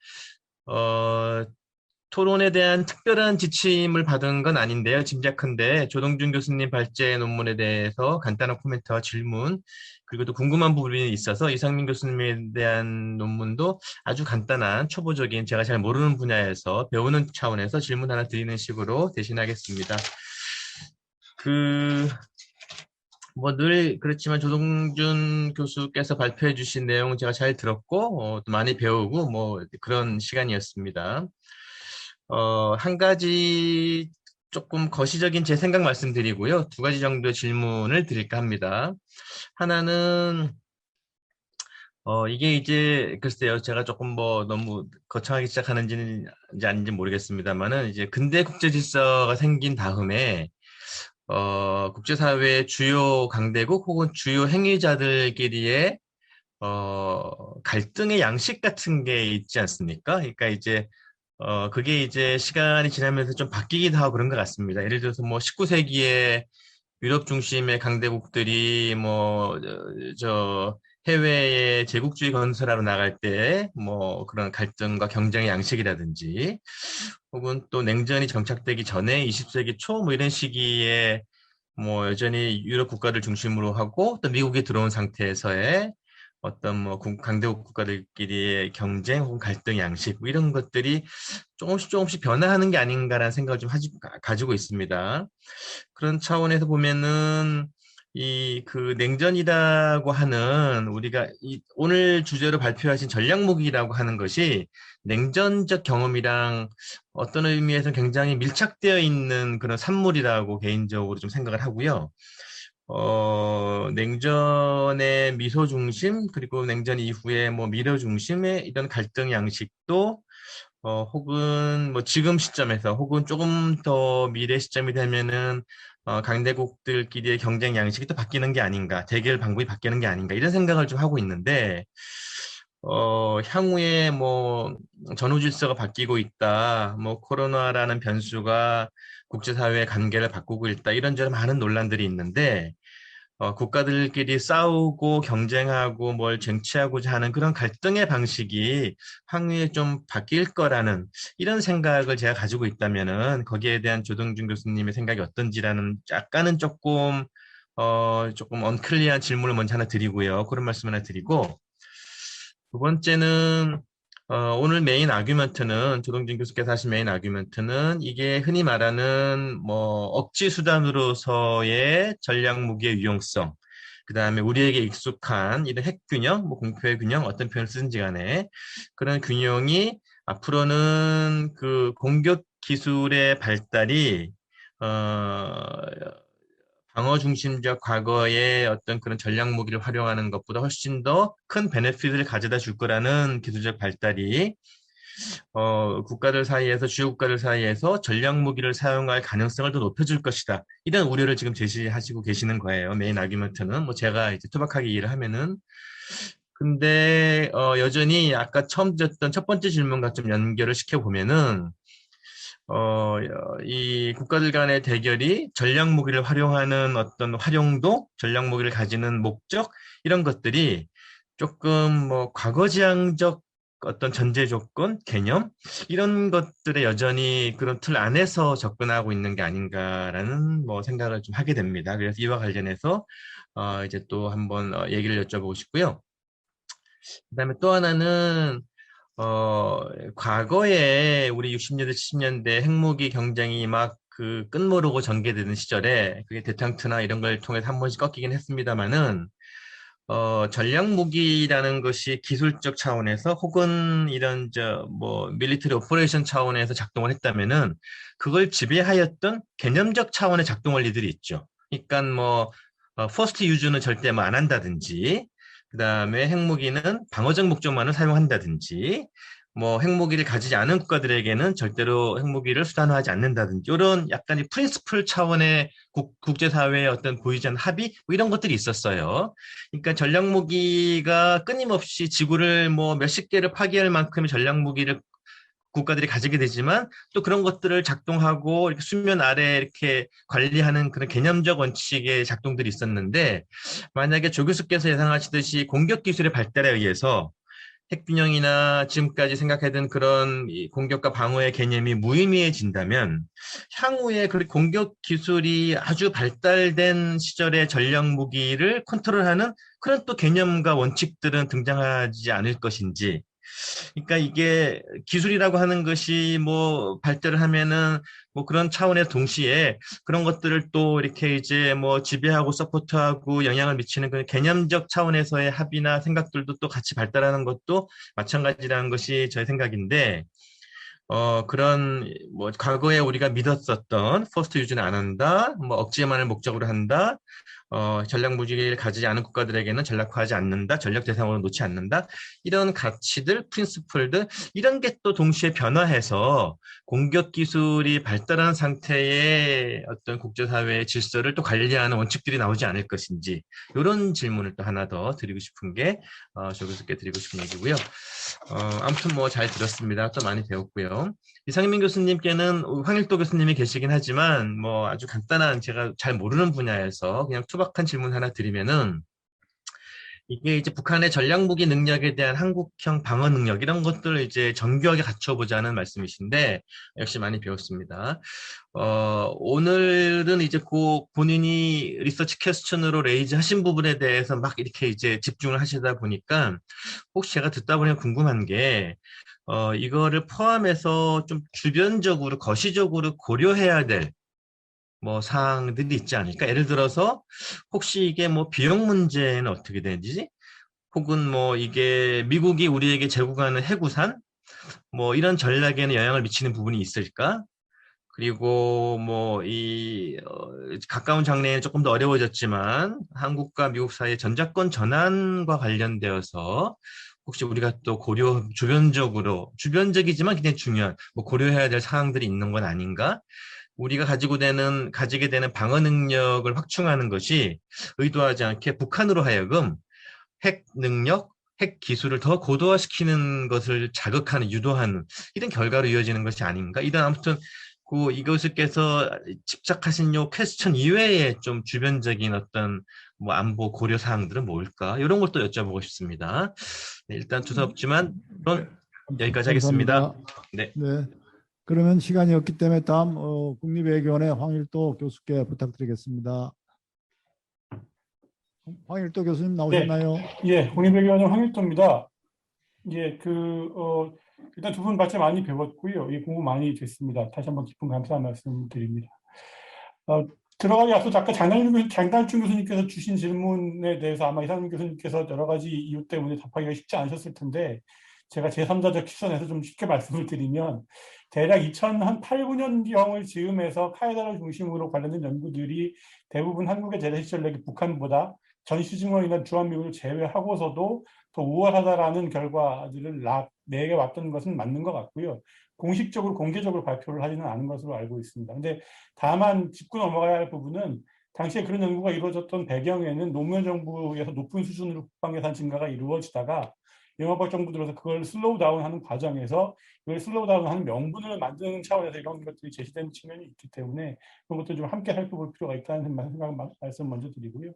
토론에 대한 특별한 지침을 받은 건 아닌데요. 짐작컨대 조동준 교수님 발제 논문에 대해서 간단한 코멘트와 질문, 그리고 또 궁금한 부분이 있어서 이상민 교수님에 대한 논문도 아주 간단한 초보적인 제가 잘 모르는 분야에서 배우는 차원에서 질문 하나 드리는 식으로 대신하겠습니다. 뭐 늘 그렇지만 조동준 교수께서 발표해 주신 내용 제가 잘 들었고 또 많이 배우고 뭐 그런 시간이었습니다. 한 가지 조금 거시적인 제 생각 말씀드리고요. 두 가지 정도의 질문을 드릴까 합니다. 하나는 이게 이제, 글쎄요, 제가 조금 뭐 너무 거창하게 시작하는지는 이제 아닌지 모르겠습니다만은, 이제 근대 국제 질서가 생긴 다음에, 국제사회의 주요 강대국 혹은 주요 행위자들끼리의, 갈등의 양식 같은 게 있지 않습니까? 그러니까 이제, 그게 이제 시간이 지나면서 좀 바뀌기도 하고 그런 것 같습니다. 예를 들어서 뭐 19세기에 유럽 중심의 강대국들이 뭐, 해외에 제국주의 건설하러 나갈 때 뭐 그런 갈등과 경쟁의 양식이라든지 혹은 또 냉전이 정착되기 전에 20세기 초 뭐 이런 시기에 뭐 여전히 유럽 국가를 중심으로 하고 또 미국이 들어온 상태에서의 어떤 뭐 강대국 국가들끼리의 경쟁 혹은 갈등 양식 뭐 이런 것들이 조금씩 변화하는 게 아닌가라는 생각을 좀 가지고 있습니다. 그런 차원에서 보면은 이 그 냉전이라고 하는 우리가 오늘 주제로 발표하신 전략무기라고 하는 것이 냉전적 경험이랑 어떤 의미에서 굉장히 밀착되어 있는 그런 산물이라고 개인적으로 좀 생각을 하고요. 냉전의 미소 중심, 그리고 냉전 이후에 뭐 미러 중심의 이런 갈등 양식도 혹은 뭐 지금 시점에서 혹은 조금 더 미래 시점이 되면은 강대국들끼리의 경쟁 양식이 또 바뀌는 게 아닌가, 대결 방법이 바뀌는 게 아닌가 이런 생각을 좀 하고 있는데 향후에 뭐 전후 질서가 바뀌고 있다, 뭐 코로나라는 변수가 국제사회의 관계를 바꾸고 있다 이런저런 많은 논란들이 있는데 국가들끼리 싸우고 경쟁하고 뭘 쟁취하고자 하는 그런 갈등의 방식이 향후에 좀 바뀔 거라는 이런 생각을 제가 가지고 있다면은 거기에 대한 조동준 교수님의 생각이 어떤지라는 약간은 조금 언클리어한 질문을 먼저 하나 드리고요. 그런 말씀 하나 드리고 두 번째는 오늘 메인 아규먼트는 조동진 교수께서 하신 메인 아규먼트는 이게 흔히 말하는 뭐 억지 수단으로서의 전략 무기의 유용성, 그 다음에 우리에게 익숙한 이런 핵 균형, 뭐 공포의 균형 어떤 표현을 쓰든지 간에 그런 균형이 앞으로는 그 공격 기술의 발달이 어, 방어 중심적 과거의 어떤 그런 전략 무기를 활용하는 것보다 훨씬 더 큰 베네핏을 가져다 줄 거라는 기술적 발달이 국가들 사이에서 주요 국가들 사이에서 전략 무기를 사용할 가능성을 더 높여줄 것이다. 이런 우려를 지금 제시하시고 계시는 거예요. 메인 아규먼트는 뭐 제가 이제 투박하게 이해를 하면은 근데 여전히 아까 처음 드렸던 첫 번째 질문과 좀 연결을 시켜 보면은 어, 이 국가들 간의 대결이 전략 무기를 활용하는 어떤 활용도, 전략 무기를 가지는 목적, 이런 것들이 조금 뭐 과거지향적 어떤 전제 조건, 개념, 이런 것들에 여전히 그런 틀 안에서 접근하고 있는 게 아닌가라는 뭐 생각을 좀 하게 됩니다. 그래서 이와 관련해서 이제 또 한번 얘기를 여쭤보고 싶고요. 그다음에 또 하나는 어, 과거에 우리 60년대, 70년대 핵무기 경쟁이 막 그 끝모르고 전개되는 시절에 그게 대탕트나 이런 걸 통해서 한 번씩 꺾이긴 했습니다만은 전략 무기라는 것이 기술적 차원에서 혹은 이런 뭐 밀리터리 오퍼레이션 차원에서 작동을 했다면은 그걸 지배하였던 개념적 차원의 작동 원리들이 있죠. 그러니까 뭐 퍼스트 유즈는 절대 뭐 안 한다든지 그다음에 핵무기는 방어적 목적만을 사용한다든지 뭐 핵무기를 가지지 않은 국가들에게는 절대로 핵무기를 수단화하지 않는다든지 이런 약간의 프린스플 차원의 국제사회의 어떤 보이지 않는 합의 뭐 이런 것들이 있었어요. 그러니까 전략 무기가 끊임없이 지구를 뭐 몇십 개를 파괴할 만큼의 전략 무기를 국가들이 가지게 되지만 또 그런 것들을 작동하고 이렇게 수면 아래 이렇게 관리하는 그런 개념적 원칙의 작동들이 있었는데 만약에 조 교수께서 예상하시듯이 공격 기술의 발달에 의해서 핵균형이나 지금까지 생각하던 그런 공격과 방어의 개념이 무의미해진다면 향후에 그 공격 기술이 아주 발달된 시절의 전략 무기를 컨트롤하는 그런 또 개념과 원칙들은 등장하지 않을 것인지 그러니까 이게 기술이라고 하는 것이 뭐 발달을 하면은 뭐 그런 차원의 동시에 그런 것들을 또 이렇게 이제 뭐 지배하고 서포트하고 영향을 미치는 그 개념적 차원에서의 합의나 생각들도 또 같이 발달하는 것도 마찬가지라는 것이 저의 생각인데 그런 뭐 과거에 우리가 믿었었던 퍼스트 유즈는 안 한다, 뭐 억제만을 목적으로 한다, 전략 무기를 가지지 않은 국가들에게는 전략화하지 않는다, 전략 대상으로 놓지 않는다. 이런 가치들, 프린시플들 이런 게 또 동시에 변화해서 공격 기술이 발달한 상태의 어떤 국제사회의 질서를 또 관리하는 원칙들이 나오지 않을 것인지 이런 질문을 또 하나 더 드리고 싶은 게 조 교수께 드리고 싶은 얘기고요. 아무튼 뭐 잘 들었습니다. 또 많이 배웠고요. 이상민 교수님께는 황일도 교수님이 계시긴 하지만 뭐 아주 간단한 제가 잘 모르는 분야에서 그냥 투박한 질문 하나 드리면은 이게 이제 북한의 전략무기 능력에 대한 한국형 방어 능력 이런 것들을 이제 정교하게 갖춰보자는 말씀이신데 역시 많이 배웠습니다. 오늘은 이제 본인이 리서치 퀘스천으로 레이즈 하신 부분에 대해서 막 이렇게 이제 집중을 하시다 보니까 혹시 제가 듣다 보니 궁금한 게 이거를 포함해서 좀 주변적으로 거시적으로 고려해야 될 뭐 사항들이 있지 않을까? 예를 들어서 혹시 이게 뭐 비용 문제는 어떻게 되는지, 혹은 뭐 이게 미국이 우리에게 제공하는 해구산, 뭐 이런 전략에는 영향을 미치는 부분이 있을까? 그리고 뭐 가까운 장래에는 조금 더 어려워졌지만 한국과 미국 사이의 전자권 전환과 관련되어서 혹시 우리가 또 주변적이지만 굉장히 중요한 뭐 고려해야 될 사항들이 있는 건 아닌가? 우리가 가지게 되는 방어 능력을 확충하는 것이 의도하지 않게 북한으로 하여금 핵 능력, 핵 기술을 더 고도화시키는 것을 자극하는, 유도하는 이런 결과로 이어지는 것이 아닌가? 아무튼 이 교수께서 집착하신 요 퀘스천 이외에 좀 주변적인 어떤 뭐 안보 고려 사항들은 뭘까? 이런 것도 여쭤보고 싶습니다. 네, 일단 두서없지만 여기까지 하겠습니다. 감사합니다. 네. 네. 그러면 시간이 없기 때문에 다음 국립외교원의 황일도 교수께 부탁드리겠습니다. 황일도 교수님 나오셨나요? 예, 국립외교원의 황일도입니다. 예, 일단 두 분 같이 많이 배웠고요. 예, 공부 많이 됐습니다. 다시 한번 깊은 감사 말씀드립니다. 들어가기 앞서 아까 장달준 교수님께서 주신 질문에 대해서 아마 이상민 교수님께서 여러 가지 이유 때문에 답하기가 쉽지 않으셨을 텐데 제가 제3자적 시선에서 좀 쉽게 말씀을 드리면 대략 2008, 9년경을 즈음해서 카에다를 중심으로 관련된 연구들이 대부분 한국의 대대시 전략이 북한보다 전시 증원로 인한 주한미군을 제외하고서도 더 우월하다라는 결과들을 내왔던 것은 맞는 것 같고요. 공식적으로 공개적으로 발표를 하지는 않은 것으로 알고 있습니다. 그런데 다만 짚고 넘어가야 할 부분은 당시에 그런 연구가 이루어졌던 배경에는 노무현 정부에서 높은 수준으로 국방 예산 증가가 이루어지다가 이명박 정부 들어서 그걸 슬로우 다운하는 과정에서 이걸 슬로우 다운하는 명분을 만드는 차원에서 이런 것들이 제시된 측면이 있기 때문에 그런 것도 좀 함께 살펴볼 필요가 있다는 말씀 먼저 드리고요.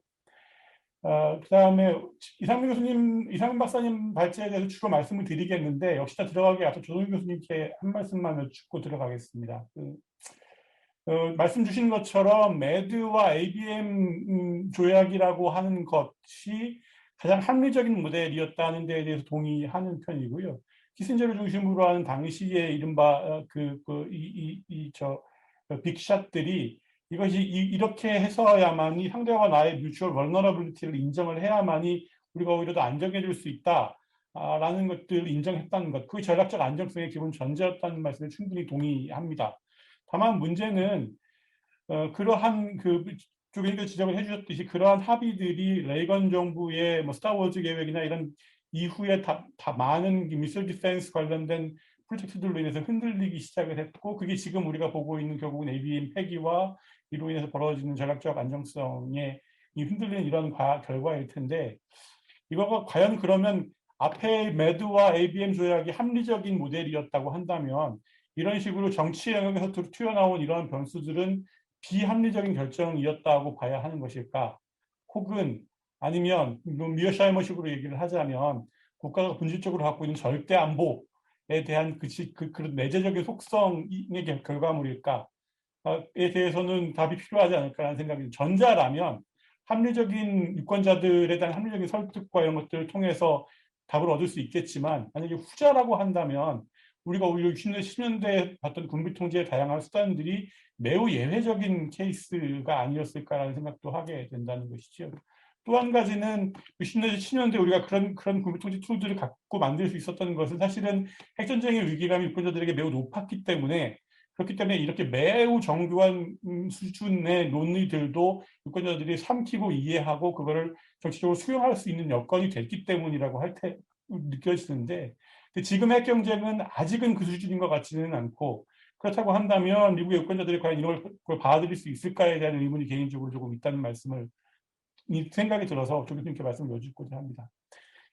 그다음에 이상민 박사님 발제에 대해서 주로 말씀을 드리겠는데 역시나 들어가기 앞서 조동희 교수님께 한 말씀만 여쭙고 들어가겠습니다. 말씀 주신 것처럼 매드와 ABM 조약이라고 하는 것이 가장 합리적인 모델이었다는 데에 대해서 동의하는 편이고요. 키신저를 중심으로 하는 당시의 이른바 빅샷들이 이것이 이렇게 해서야만이 상대와 나의 뮤추얼 멀너러블리티를 인정을 해야만이 우리가 오히려 더 안정해질 수 있다라는 것들을 인정했다는 것, 그 전략적 안정성의 기본 전제였다는 말씀에 충분히 동의합니다. 다만 문제는 그러한 조경님께서 지적을 해주셨듯이 그러한 합의들이 레이건 정부의 뭐 스타워즈 계획이나 이런 이후에 다 많은 미술 디펜스 관련된 프로젝트들로 인해서 흔들리기 시작을 했고 그게 지금 우리가 보고 있는 결국은 ABM 폐기와 이로 인해서 벌어지는 전략적 안정성에 흔들리는 이런 결과일 텐데 이거가 과연 그러면 앞에 매드와 ABM 조약이 합리적인 모델이었다고 한다면 이런 식으로 정치 영역에서 튀어나온 이러한 변수들은 비합리적인 결정이었다고 봐야 하는 것일까? 혹은 아니면 미어샤이머식으로 얘기를 하자면 국가가 본질적으로 갖고 있는 절대 안보에 대한 그런 내재적인 속성의 결과물일까? 에 대해서는 답이 필요하지 않을까라는 생각이 전자라면 합리적인 유권자들에 대한 합리적인 설득과 이런 것들을 통해서 답을 얻을 수 있겠지만 만약에 후자라고 한다면 우리가 오히려 60년대, 10년대에 봤던 군비 통제의 다양한 수단들이 매우 예외적인 케이스가 아니었을까라는 생각도 하게 된다는 것이죠. 또 한 가지는 60년대, 70년대 우리가 그런 군비 통제 툴들을 갖고 만들 수 있었던 것은 사실은 핵전쟁의 위기감이 유권자들에게 매우 높았기 때문에 그렇기 때문에 이렇게 매우 정교한 수준의 논의들도 유권자들이 삼키고 이해하고 그거를 정치적으로 수용할 수 있는 여건이 됐기 때문이라고 느껴지는데, 지금 핵 경쟁은 아직은 그 수준인 것 같지는 않고, 그렇다고 한다면 미국의 유권자들이 과연 이걸 받아들일 수 있을까에 대한 의문이 개인적으로 조금 있다는 말씀을 생각이 들어서 조 교수님께 말씀을 여쭙고자 합니다.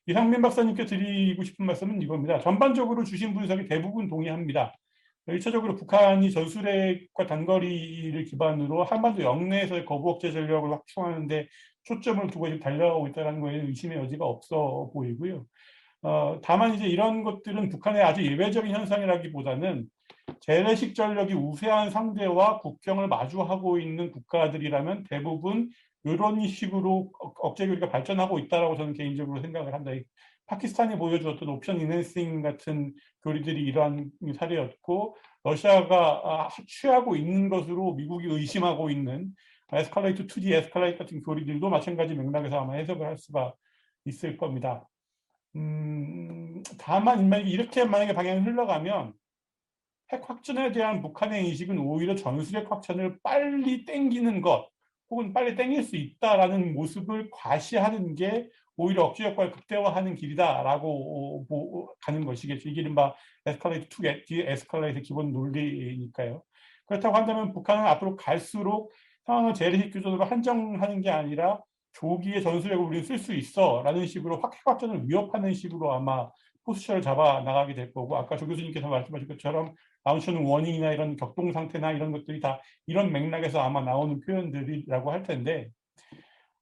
이상민 박사님께 드리고 싶은 말씀은 이겁니다. 전반적으로 주신 분석이 대부분 동의합니다. 1차적으로 북한이 전술핵과 단거리를 기반으로 한반도 영내에서의 거부억제 전략을 확충하는 데 초점을 두고 지금 달려가고 있다는 거에는 의심의 여지가 없어 보이고요. 다만 이제 이런 것들은 북한의 아주 예외적인 현상이라기보다는 재래식 전력이 우세한 상대와 국경을 마주하고 있는 국가들이라면 대부분 이런 식으로 억제 교류가 발전하고 있다라고 저는 개인적으로 생각을 한다. 파키스탄이 보여주었던 옵션 인핸싱 같은 교류들이 이러한 사례였고, 러시아가 취하고 있는 것으로 미국이 의심하고 있는 에스컬레이트 투 디 에스컬레이트 같은 교류들도 마찬가지 맥락에서 아마 해석을 할 수가 있을 겁니다. 다만 이렇게 만약에 방향이 흘러가면 핵 확전에 대한 북한의 인식은 오히려 전술핵 확전을 빨리 땡기는 것, 혹은 빨리 땡길 수 있다라는 모습을 과시하는 게 오히려 억제 효과를 극대화하는 길이다라고 가는 것이겠죠. 이게 이른바 에스컬레이트 투 에스컬레이트 기본 논리니까요. 그렇다고 한다면 북한은 앞으로 갈수록 상황을 재래식 교전으로 한정하는 게 아니라 조기에 전술핵을 우리는 쓸 수 있어 라는 식으로 핵 확전을 위협하는 식으로 아마 포스처를 잡아 나가게 될 거고, 아까 조 교수님께서 말씀하신 것처럼 나우션 워닝이나 이런 격동 상태나 이런 것들이 다 이런 맥락에서 아마 나오는 표현들이라고 할 텐데,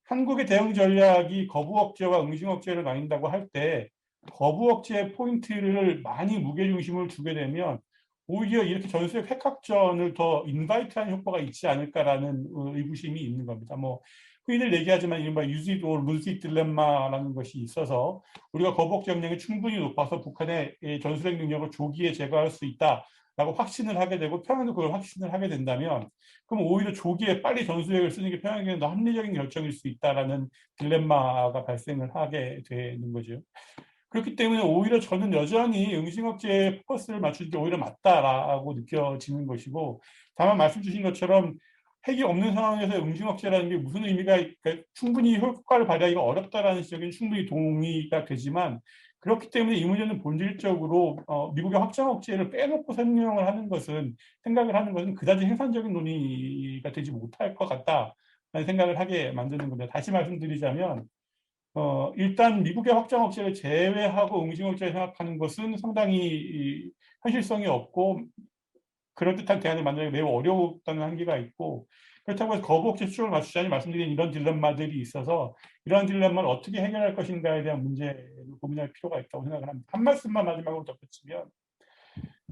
한국의 대응 전략이 거부 억제와 응징 억제를 나뉜다고 할 때 거부 억제의 포인트를 많이 무게중심을 두게 되면 오히려 이렇게 전술핵 핵 확전을 더 인바이트한 효과가 있지 않을까라는 의구심이 있는 겁니다. 뭐 흔히들 얘기하지만 이른바 use it or lose it 딜레마라는 것이 있어서, 우리가 거부 억제 역량이 충분히 높아서 북한의 전술핵 능력을 조기에 제거할 수 있다라고 확신을 하게 되고 평양도 그걸 확신을 하게 된다면, 그럼 오히려 조기에 빨리 전술핵을 쓰는 게 평양에는 더 합리적인 결정일 수 있다라는 딜레마가 발생을 하게 되는 거죠. 그렇기 때문에 오히려 저는 여전히 응징 억제에 포커스를 맞추는 게 오히려 맞다라고 느껴지는 것이고, 다만 말씀 주신 것처럼 핵이 없는 상황에서 응징 억제라는 게 무슨 의미가, 그러니까 충분히 효과를 발휘하기가 어렵다라는 지적은 충분히 동의가 되지만, 그렇기 때문에 이 문제는 본질적으로 미국의 확장 억제를 빼놓고 설명을 하는 것은, 생각을 하는 것은 그다지 생산적인 논의가 되지 못할 것 같다라는 생각을 하게 만드는 겁니다. 다시 말씀드리자면 일단 미국의 확장 억제를 제외하고 응징 억제를 생각하는 것은 상당히 현실성이 없고 그럴듯한 대안을 만들기 매우 어려웠다는 한계가 있고, 그렇다고 해서 거부 억제 수준을 맞추자니 말씀드린 이런 딜레마들이 있어서 이러한 딜레마를 어떻게 해결할 것인가에 대한 문제를 고민할 필요가 있다고 생각을 합니다. 한 말씀만 마지막으로 덧붙이면,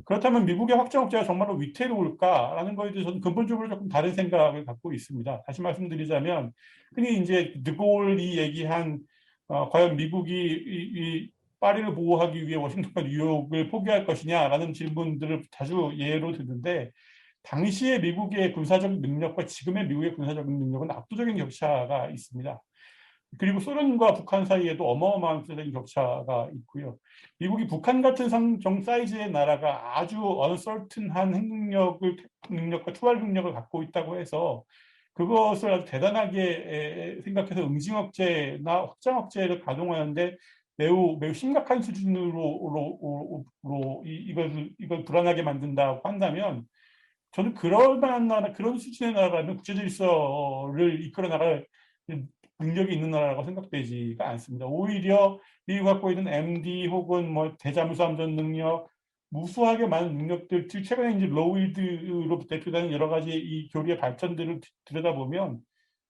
그렇다면 미국의 확장 억제가 정말로 위태로울까라는 것에 대해서 저는 근본적으로 조금 다른 생각을 갖고 있습니다. 다시 말씀드리자면, 흔히 이제 드골이 얘기한 과연 미국이 이 파리를 보호하기 위해 워싱턴과 뉴욕을 포기할 것이냐라는 질문들을 자주 예로 드는데, 당시의 미국의 군사적 능력과 지금의 미국의 군사적 능력은 압도적인 격차가 있습니다. 그리고 소련과 북한 사이에도 어마어마한 군사적인 격차가 있고요. 미국이 북한 같은 사이즈의 나라가 아주 uncertain한 능력과 투할 능력을 갖고 있다고 해서 그것을 아주 대단하게 생각해서 응징 억제나 확장 억제를 가동하는데 매우 심각한 수준으로 이걸 불안하게 만든다고 한다면, 저는 그럴 만한 나라, 그런 수준의 나라라면 국제 질서를 이끌어 나갈 능력이 있는 나라라고 생각되지가 않습니다. 오히려 미국이 갖고 있는 MD 혹은 뭐 대잠수함전 능력, 무수하게 많은 능력들, 최근에 이제 로우일드로 대표되는 여러 가지 이 교류의 발전들을 들여다보면,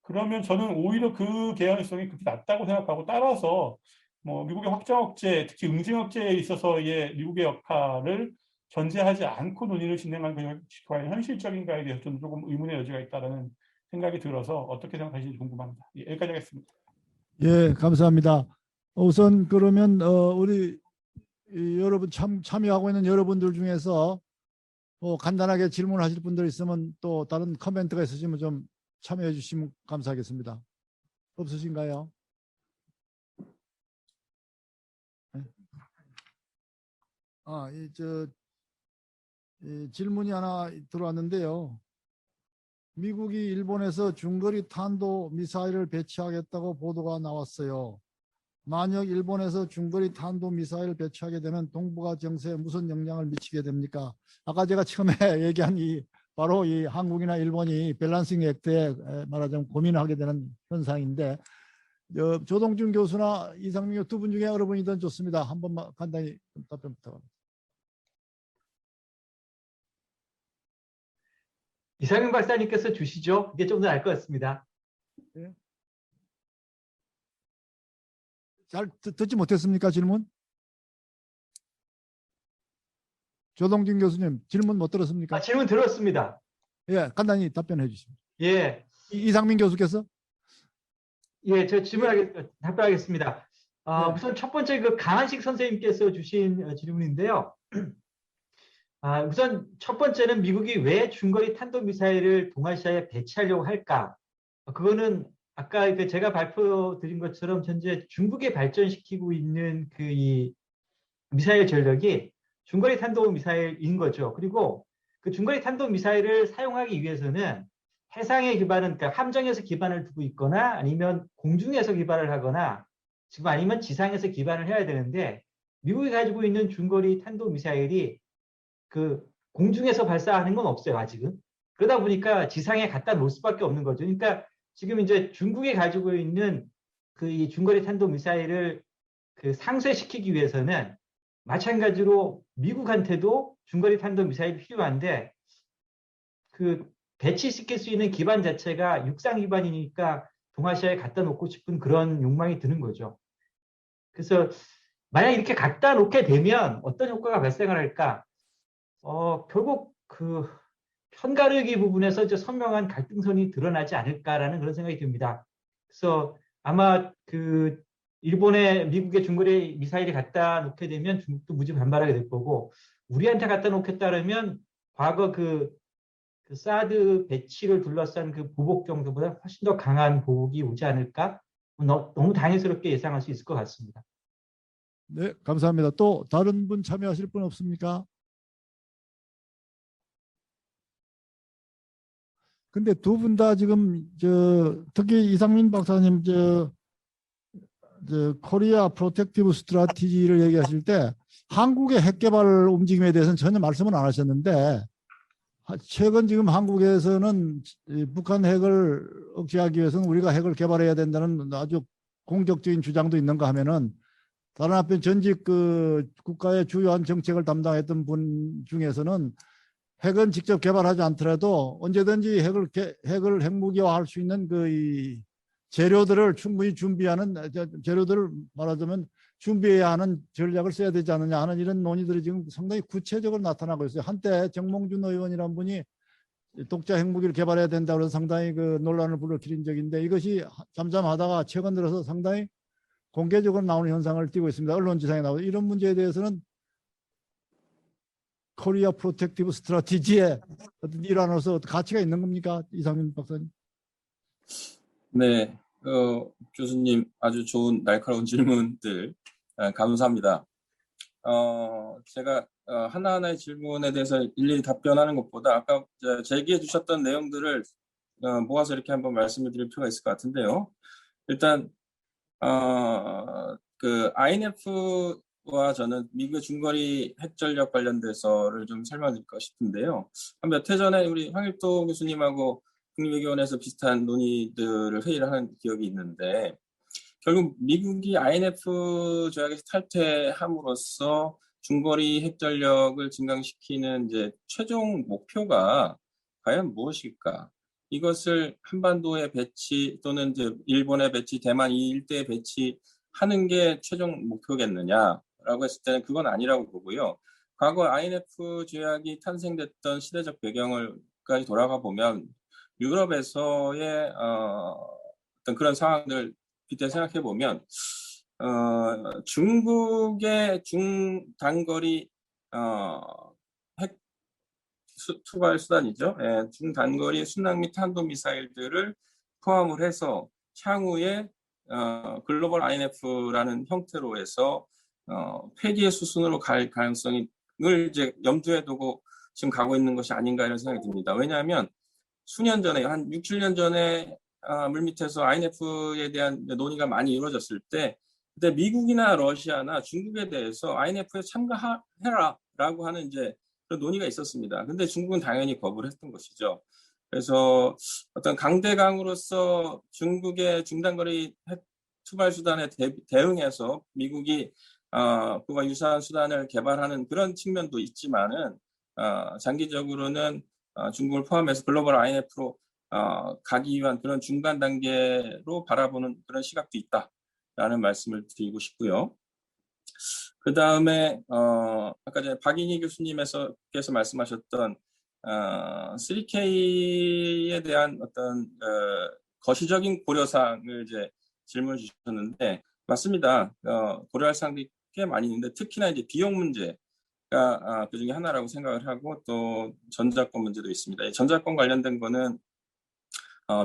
그러면 저는 오히려 그 개연성이 그렇게 낮다고 생각하고, 따라서 뭐 미국의 확장 억제, 특히 응징 억제에 있어서의 미국의 역할을 전제하지 않고 논의를 진행하는 것이 과연 현실적인가에 대해서 좀 조금 의문의 여지가 있다는 생각이 들어서 어떻게 생각하시는지 궁금합니다. 여기까지 하겠습니다. 예, 감사합니다. 우선 그러면 우리 여러분 참여하고 있는 여러분들 중에서 간단하게 질문하실 분들 있으면 또 다른 코멘트가 있으시면 좀 참여해 주시면 감사하겠습니다. 없으신가요? 네. 질문이 하나 들어왔는데요. 미국이 일본에서 중거리 탄도 미사일을 배치하겠다고 보도가 나왔어요. 만약 일본에서 중거리 탄도 미사일을 배치하게 되면 동북아 정세에 무슨 영향을 미치게 됩니까? 아까 제가 처음에 얘기한 바로 이 한국이나 일본이 밸런싱 액트에 말하자면 고민하게 되는 현상인데, 조동준 교수나 이상민 교수 두 분 중에 어느 분이든 좋습니다. 한 번만 간단히 답변 부탁합니다. 이상민 박사님께서 주시죠. 이게 좀 더 나을 것 같습니다. 잘 듣지 못했습니까, 질문? 조동준 교수님, 질문 못 들었습니까? 질문 들었습니다. 예, 간단히 답변해 주십시오. 예, 이상민 교수께서? 예, 저 답변하겠습니다. 예. 우선 첫 번째 그 강한식 선생님께서 주신 질문인데요. 우선 첫 번째는 미국이 왜 중거리 탄도미사일을 동아시아에 배치하려고 할까? 그거는 아까 제가 발표드린 것처럼 현재 중국에 발전시키고 있는 이 미사일 전력이 중거리 탄도미사일인 거죠. 그리고 그 중거리 탄도미사일을 사용하기 위해서는 해상에 기반은, 그러니까 함정에서 기반을 두고 있거나 아니면 공중에서 기반을 하거나 지금 아니면 지상에서 기반을 해야 되는데, 미국이 가지고 있는 중거리 탄도미사일이 그 공중에서 발사하는 건 없어요, 아직은. 그러다 보니까 지상에 갖다 놓을 수밖에 없는 거죠. 그러니까 지금 이제 중국이 가지고 있는 이 중거리 탄도미사일을 상쇄시키기 위해서는 마찬가지로 미국한테도 중거리 탄도미사일이 필요한데, 배치시킬 수 있는 기반 자체가 육상 기반이니까 동아시아에 갖다 놓고 싶은 그런 욕망이 드는 거죠. 그래서 만약 이렇게 갖다 놓게 되면 어떤 효과가 발생을 할까? 결국 편가르기 부분에서 이제 선명한 갈등선이 드러나지 않을까라는 그런 생각이 듭니다. 그래서 아마 일본에 미국의 중거리 미사일이 갖다 놓게 되면 중국도 무지 반발하게 될 거고, 우리한테 갖다 놓겠다라면 과거 사드 배치를 둘러싼 보복 정도보다 훨씬 더 강한 보복이 오지 않을까? 너무 당연스럽게 예상할 수 있을 것 같습니다. 네, 감사합니다. 또 다른 분 참여하실 분 없습니까? 근데 두 분 다 지금 특히 이상민 박사님 코리아 프로텍티브 스트라티지를 얘기하실 때 한국의 핵 개발 움직임에 대해서는 전혀 말씀을 안 하셨는데, 최근 지금 한국에서는 북한 핵을 억제하기 위해서는 우리가 핵을 개발해야 된다는 아주 공격적인 주장도 있는가 하면은, 다른 한편 전직 국가의 주요한 정책을 담당했던 분 중에서는 핵은 직접 개발하지 않더라도 언제든지 핵을 핵무기화할 수 있는 이 재료들을 충분히 준비하는, 재료들을 말하자면 준비해야 하는 전략을 써야 되지 않느냐 하는 이런 논의들이 지금 상당히 구체적으로 나타나고 있어요. 한때 정몽준 의원이라는 분이 독자 핵무기를 개발해야 된다고 해서 상당히 논란을 불러일으킨 적이 있는데, 이것이 잠잠하다가 최근 들어서 상당히 공개적으로 나오는 현상을 띠고 있습니다. 언론지상에 나오고, 이런 문제에 대해서는 코리아 프로텍티브 스트래티지의 어떤 일환으로서 가치가 있는 겁니까? 이상민 박사님. 네, 교수님 아주 좋은 날카로운 질문들 감사합니다. 제가 하나하나의 질문에 대해서 일일이 답변하는 것보다 아까 제기해 주셨던 내용들을 모아서 이렇게 한번 말씀을 드릴 필요가 있을 것 같은데요. 일단 INF와 저는 미국의 중거리 핵전력 관련돼서를 좀 설명드릴까 싶은데요. 한 몇 해 전에 우리 황일도 교수님하고 국립외교원에서 비슷한 논의들을 회의를 하는 기억이 있는데, 결국 미국이 INF 조약에서 탈퇴함으로써 중거리 핵전력을 증강시키는 이제 최종 목표가 과연 무엇일까? 이것을 한반도에 배치 또는 이제 일본에 배치, 대만 이 일대에 배치하는 게 최종 목표겠느냐라고 했을 때는 그건 아니라고 보고요. 과거 INF 조약이 탄생됐던 시대적 배경을까지 돌아가 보면 유럽에서의 어떤 그런 상황을 빗대 생각해 보면 중국의 중단거리 핵 투발 수단이죠. 중단거리 순항 탄도미사일들을 포함을 해서 향후에 글로벌 INF라는 형태로 해서 폐기의 수순으로 갈 가능성을 이제 염두에 두고 지금 가고 있는 것이 아닌가 이런 생각이 듭니다. 왜냐하면 수년 전에 한 6, 7년 전에 물밑에서 INF에 대한 논의가 많이 이루어졌을 때 그때 미국이나 러시아나 중국에 대해서 INF에 참가해라라고 하는 이제 그런 논의가 있었습니다. 근데 중국은 당연히 거부를 했던 것이죠. 그래서 어떤 강대강으로서 중국의 중단거리 핵 투발 수단에 대응해서 미국이 그와 유사한 수단을 개발하는 그런 측면도 있지만은 장기적으로는 중국을 포함해서 글로벌 INF로 가기 위한 그런 중간 단계로 바라보는 그런 시각도 있다라는 말씀을 드리고 싶고요. 그 다음에 아까 전에 박인희 교수님께서 말씀하셨던 3K에 대한 어떤 거시적인 고려사항을 이제 질문을 주셨는데 맞습니다. 고려할 사항들이 꽤 많이 있는데 특히나 이제 비용 문제가 그 중에 하나라고 생각을 하고 또 전자권 문제도 있습니다. 전자권 관련된 거는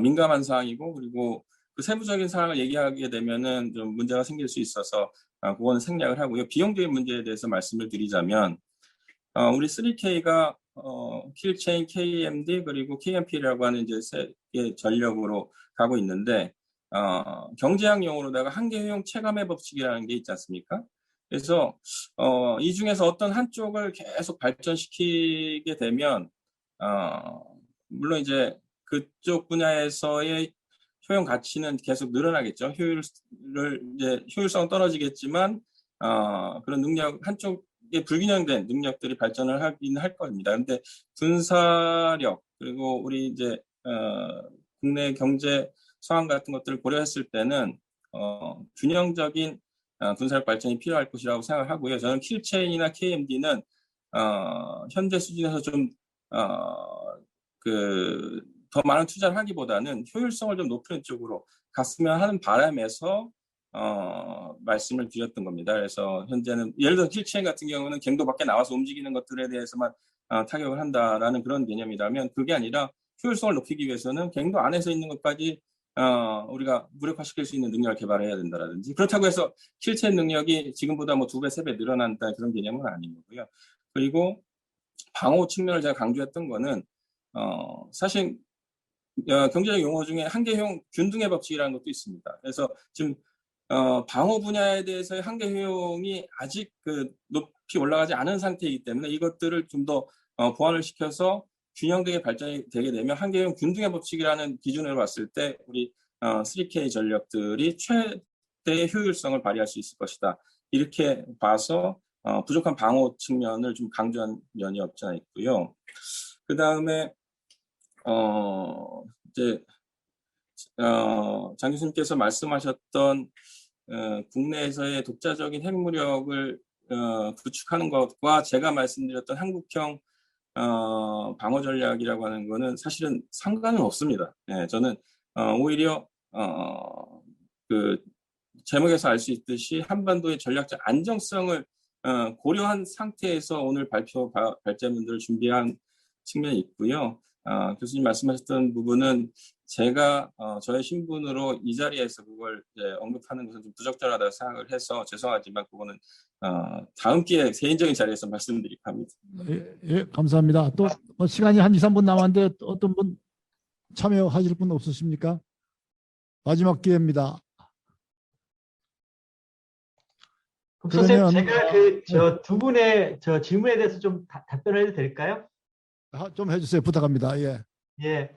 민감한 사항이고 그리고 그 세부적인 사항을 얘기하게 되면은 좀 문제가 생길 수 있어서 그거는 생략을 하고요. 비용적인 문제에 대해서 말씀을 드리자면 우리 3K가 킬체인, KMD 그리고 KMP라고 하는 이제 세 개 전력으로 가고 있는데 경제학 용어로다가 한계효용 체감의 법칙이라는 게 있지 않습니까? 그래서 이 중에서 어떤 한쪽을 계속 발전시키게 되면 물론 이제 그쪽 분야에서의 효용 가치는 계속 늘어나겠죠. 효율성은 떨어지겠지만 그런 능력 한쪽에 불균형된 능력들이 발전을 하긴 할 겁니다. 근데 군사력 그리고 우리 이제 국내 경제 상황 같은 것들을 고려했을 때는 균형적인 군사력 발전이 필요할 것이라고 생각을 하고요. 저는 킬체인이나 KMD는 현재 수준에서 좀 더 많은 투자를 하기보다는 효율성을 좀 높이는 쪽으로 갔으면 하는 바람에서 말씀을 드렸던 겁니다. 그래서 현재는 예를 들어 킬체인 같은 경우는 갱도 밖에 나와서 움직이는 것들에 대해서만 타격을 한다라는 그런 개념이라면 그게 아니라 효율성을 높이기 위해서는 갱도 안에서 있는 것까지 우리가 무력화시킬 수 있는 능력을 개발해야 된다라든지 그렇다고 해서 킬체인 능력이 지금보다 뭐 2배, 3배 늘어난다 그런 개념은 아닌 거고요. 그리고 방어 측면을 제가 강조했던 거는 사실 경제적 용어 중에 한계효용 균등의 법칙이라는 것도 있습니다. 그래서 지금 방어 분야에 대해서의 한계효용이 아직 높이 올라가지 않은 상태이기 때문에 이것들을 좀 더 보완을 시켜서 균형되게 발전이 되게 되면 한계효용 균등의 법칙이라는 기준으로 봤을 때 우리 3K 전력들이 최대의 효율성을 발휘할 수 있을 것이다. 이렇게 봐서 부족한 방어 측면을 좀 강조한 면이 없지 않아 있고요. 그 다음에 이제 장 교수님께서 말씀하셨던 국내에서의 독자적인 핵무력을 구축하는 것과 제가 말씀드렸던 한국형 방어 전략이라고 하는 거는 사실은 상관은 없습니다. 네, 저는 오히려 그 제목에서 알 수 있듯이 한반도의 전략적 안정성을 고려한 상태에서 오늘 발제문들을 준비한 측면이 있고요. 교수님 말씀하셨던 부분은 제가 저의 신분으로 이 자리에서 그걸 언급하는 것은 좀 부적절하다고 생각을 해서 죄송하지만 그거는 다음 기회에 개인적인 자리에서 말씀드리고 합니다. 예, 감사합니다. 또 시간이 한 2, 3분 남았는데 어떤 분 참여하실 분 없으십니까? 마지막 기회입니다. 선생님, 제가 저 두 분의 저 질문에 대해서 좀 답변을 해도 될까요? 좀 해주세요. 부탁합니다. 예. 예.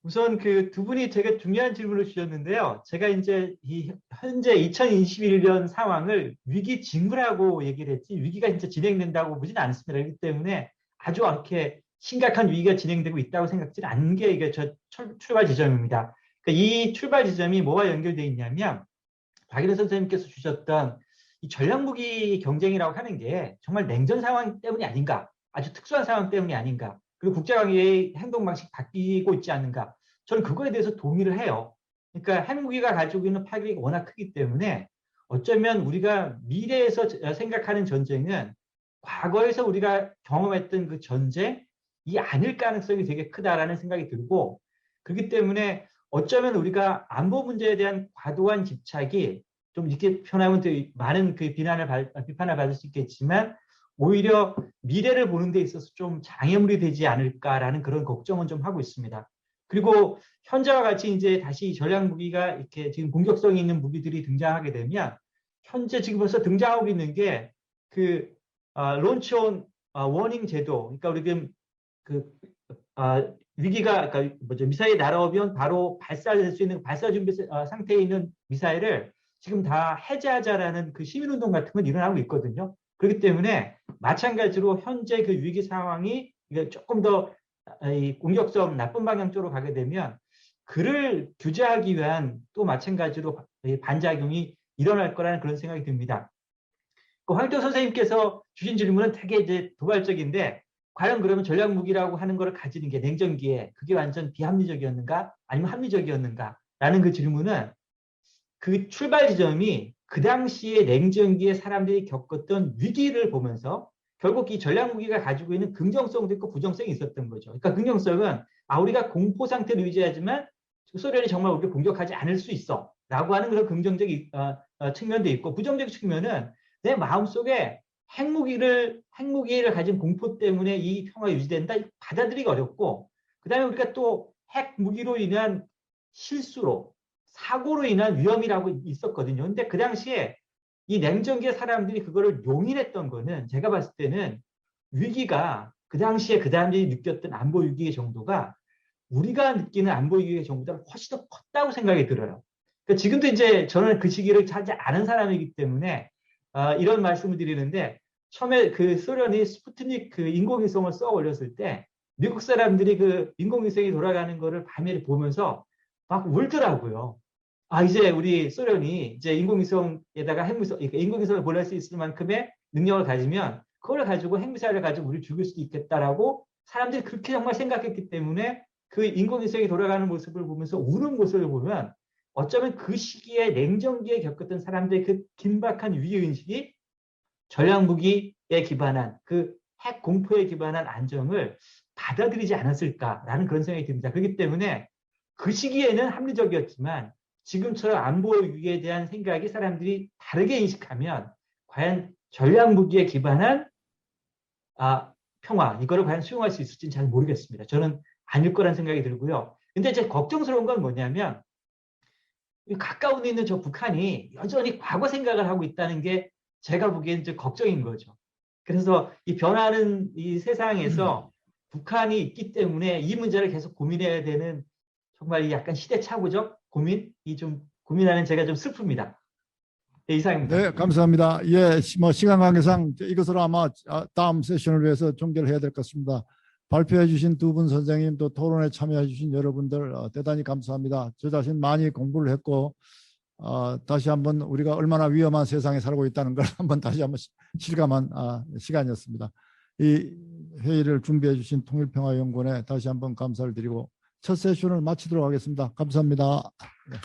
우선 그 두 분이 되게 중요한 질문을 주셨는데요. 제가 이제 현재 2021년 상황을 위기 징후라고 얘기를 했지 위기가 진짜 진행된다고 보지는 않습니다. 그렇기 때문에 아주 이렇게 심각한 위기가 진행되고 있다고 생각지는 않은 게 이게 저 출발 지점입니다. 그러니까 이 출발 지점이 뭐와 연결되어 있냐면 박일현 선생님께서 주셨던 이 전략무기 경쟁이라고 하는 게 정말 냉전 상황 때문이 아닌가, 아주 특수한 상황 때문이 아닌가, 그리고 국제관계의 행동 방식 바뀌고 있지 않는가. 저는 그거에 대해서 동의를 해요. 그러니까 핵무기가 가지고 있는 파괴력이 워낙 크기 때문에 어쩌면 우리가 미래에서 생각하는 전쟁은 과거에서 우리가 경험했던 그 전쟁이 아닐 가능성이 되게 크다라는 생각이 들고, 그렇기 때문에 어쩌면 우리가 안보 문제에 대한 과도한 집착이 좀 이렇게 표현하면 많은 그 비판을 받을 수 있겠지만 오히려 미래를 보는 데 있어서 좀 장애물이 되지 않을까라는 그런 걱정은 좀 하고 있습니다. 그리고 현재와 같이 이제 다시 전략 무기가 이렇게 지금 공격성이 있는 무기들이 등장하게 되면 현재 지금 벌써 등장하고 있는 게 그 론치온 워닝 제도, 그러니까 우리 지금 그 위기가 그러니까 뭐죠 미사일이 날아오면 바로 발사될 수 있는 발사 준비 상태에 있는 미사일을 지금 다 해제하자라는 그 시민운동 같은 건 일어나고 있거든요. 그렇기 때문에 마찬가지로 현재 그 위기 상황이 조금 더 공격성 나쁜 방향 쪽으로 가게 되면 그를 규제하기 위한 또 마찬가지로 반작용이 일어날 거라는 그런 생각이 듭니다. 그 황교 선생님께서 주신 질문은 되게 이제 도발적인데 과연 그러면 전략 무기라고 하는 것을 가지는 게 냉전기에 그게 완전 비합리적이었는가 아니면 합리적이었는가라는 그 질문은 그 출발 지점이 그 당시에 냉전기에 사람들이 겪었던 위기를 보면서 결국 이 전략 무기가 가지고 있는 긍정성도 있고 부정성이 있었던 거죠. 그러니까 긍정성은 우리가 공포 상태를 유지하지만 소련이 정말 우리를 공격하지 않을 수 있어 라고 하는 그런 긍정적인 측면도 있고 부정적 측면은 내 마음속에 핵무기를 가진 공포 때문에 이 평화가 유지된다 받아들이기 어렵고 그다음에 우리가 또 핵무기로 인한 실수로 사고로 인한 위험이라고 있었거든요. 근데 그 당시에 이 냉전기의 사람들이 그거를 용인했던 거는 제가 봤을 때는 위기가 그 당시에 그 사람들이 느꼈던 안보 위기의 정도가 우리가 느끼는 안보 위기의 정도보다 훨씬 더 컸다고 생각이 들어요. 그러니까 지금도 이제 저는 그 시기를 차지 않은 사람이기 때문에 이런 말씀을 드리는데 처음에 그 소련이 스푸트닉 그 인공위성을 쏘아 올렸을 때 미국 사람들이 그 인공위성이 돌아가는 거를 밤에 보면서 막 울더라고요. 이제 우리 소련이 이제 인공위성에다가 인공위성을 보낼 수 있을 만큼의 능력을 가지면 그걸 가지고 핵미사일을 가지고 우리를 죽일 수도 있겠다라고 사람들이 그렇게 정말 생각했기 때문에 그 인공위성이 돌아가는 모습을 보면서 우는 모습을 보면 어쩌면 그 시기에 냉전기에 겪었던 사람들의 그 긴박한 위기의식이 전략무기에 기반한 그 핵 공포에 기반한 안정을 받아들이지 않았을까라는 그런 생각이 듭니다. 그렇기 때문에 그 시기에는 합리적이었지만 지금처럼 안보 위기에 대한 생각이 사람들이 다르게 인식하면 과연 전략무기에 기반한 평화 이거를 과연 수용할 수 있을지는 잘 모르겠습니다. 저는 아닐 거란 생각이 들고요. 근데 이제 걱정스러운 건 뭐냐면 가까운 데 있는 저 북한이 여전히 과거 생각을 하고 있다는 게 제가 보기엔 이제 걱정인 거죠. 그래서 이 변하는 이 세상에서 북한이 있기 때문에 이 문제를 계속 고민해야 되는 정말 약간 시대착오적 고민이 좀 고민하는 제가 좀 슬픕니다. 네, 이상입니다. 네, 감사합니다. 예, 뭐 시간 관계상 이것으로 아마 다음 세션을 위해서 종결을 해야 될 것 같습니다. 발표해 주신 두 분 선생님 또 토론에 참여해 주신 여러분들 대단히 감사합니다. 저 자신 많이 공부를 했고 다시 한번 우리가 얼마나 위험한 세상에 살고 있다는 걸 한번 다시 한번 실감한 시간이었습니다. 이 회의를 준비해 주신 통일평화연구원에 다시 한번 감사를 드리고 첫 세션을 마치도록 하겠습니다. 감사합니다. 네.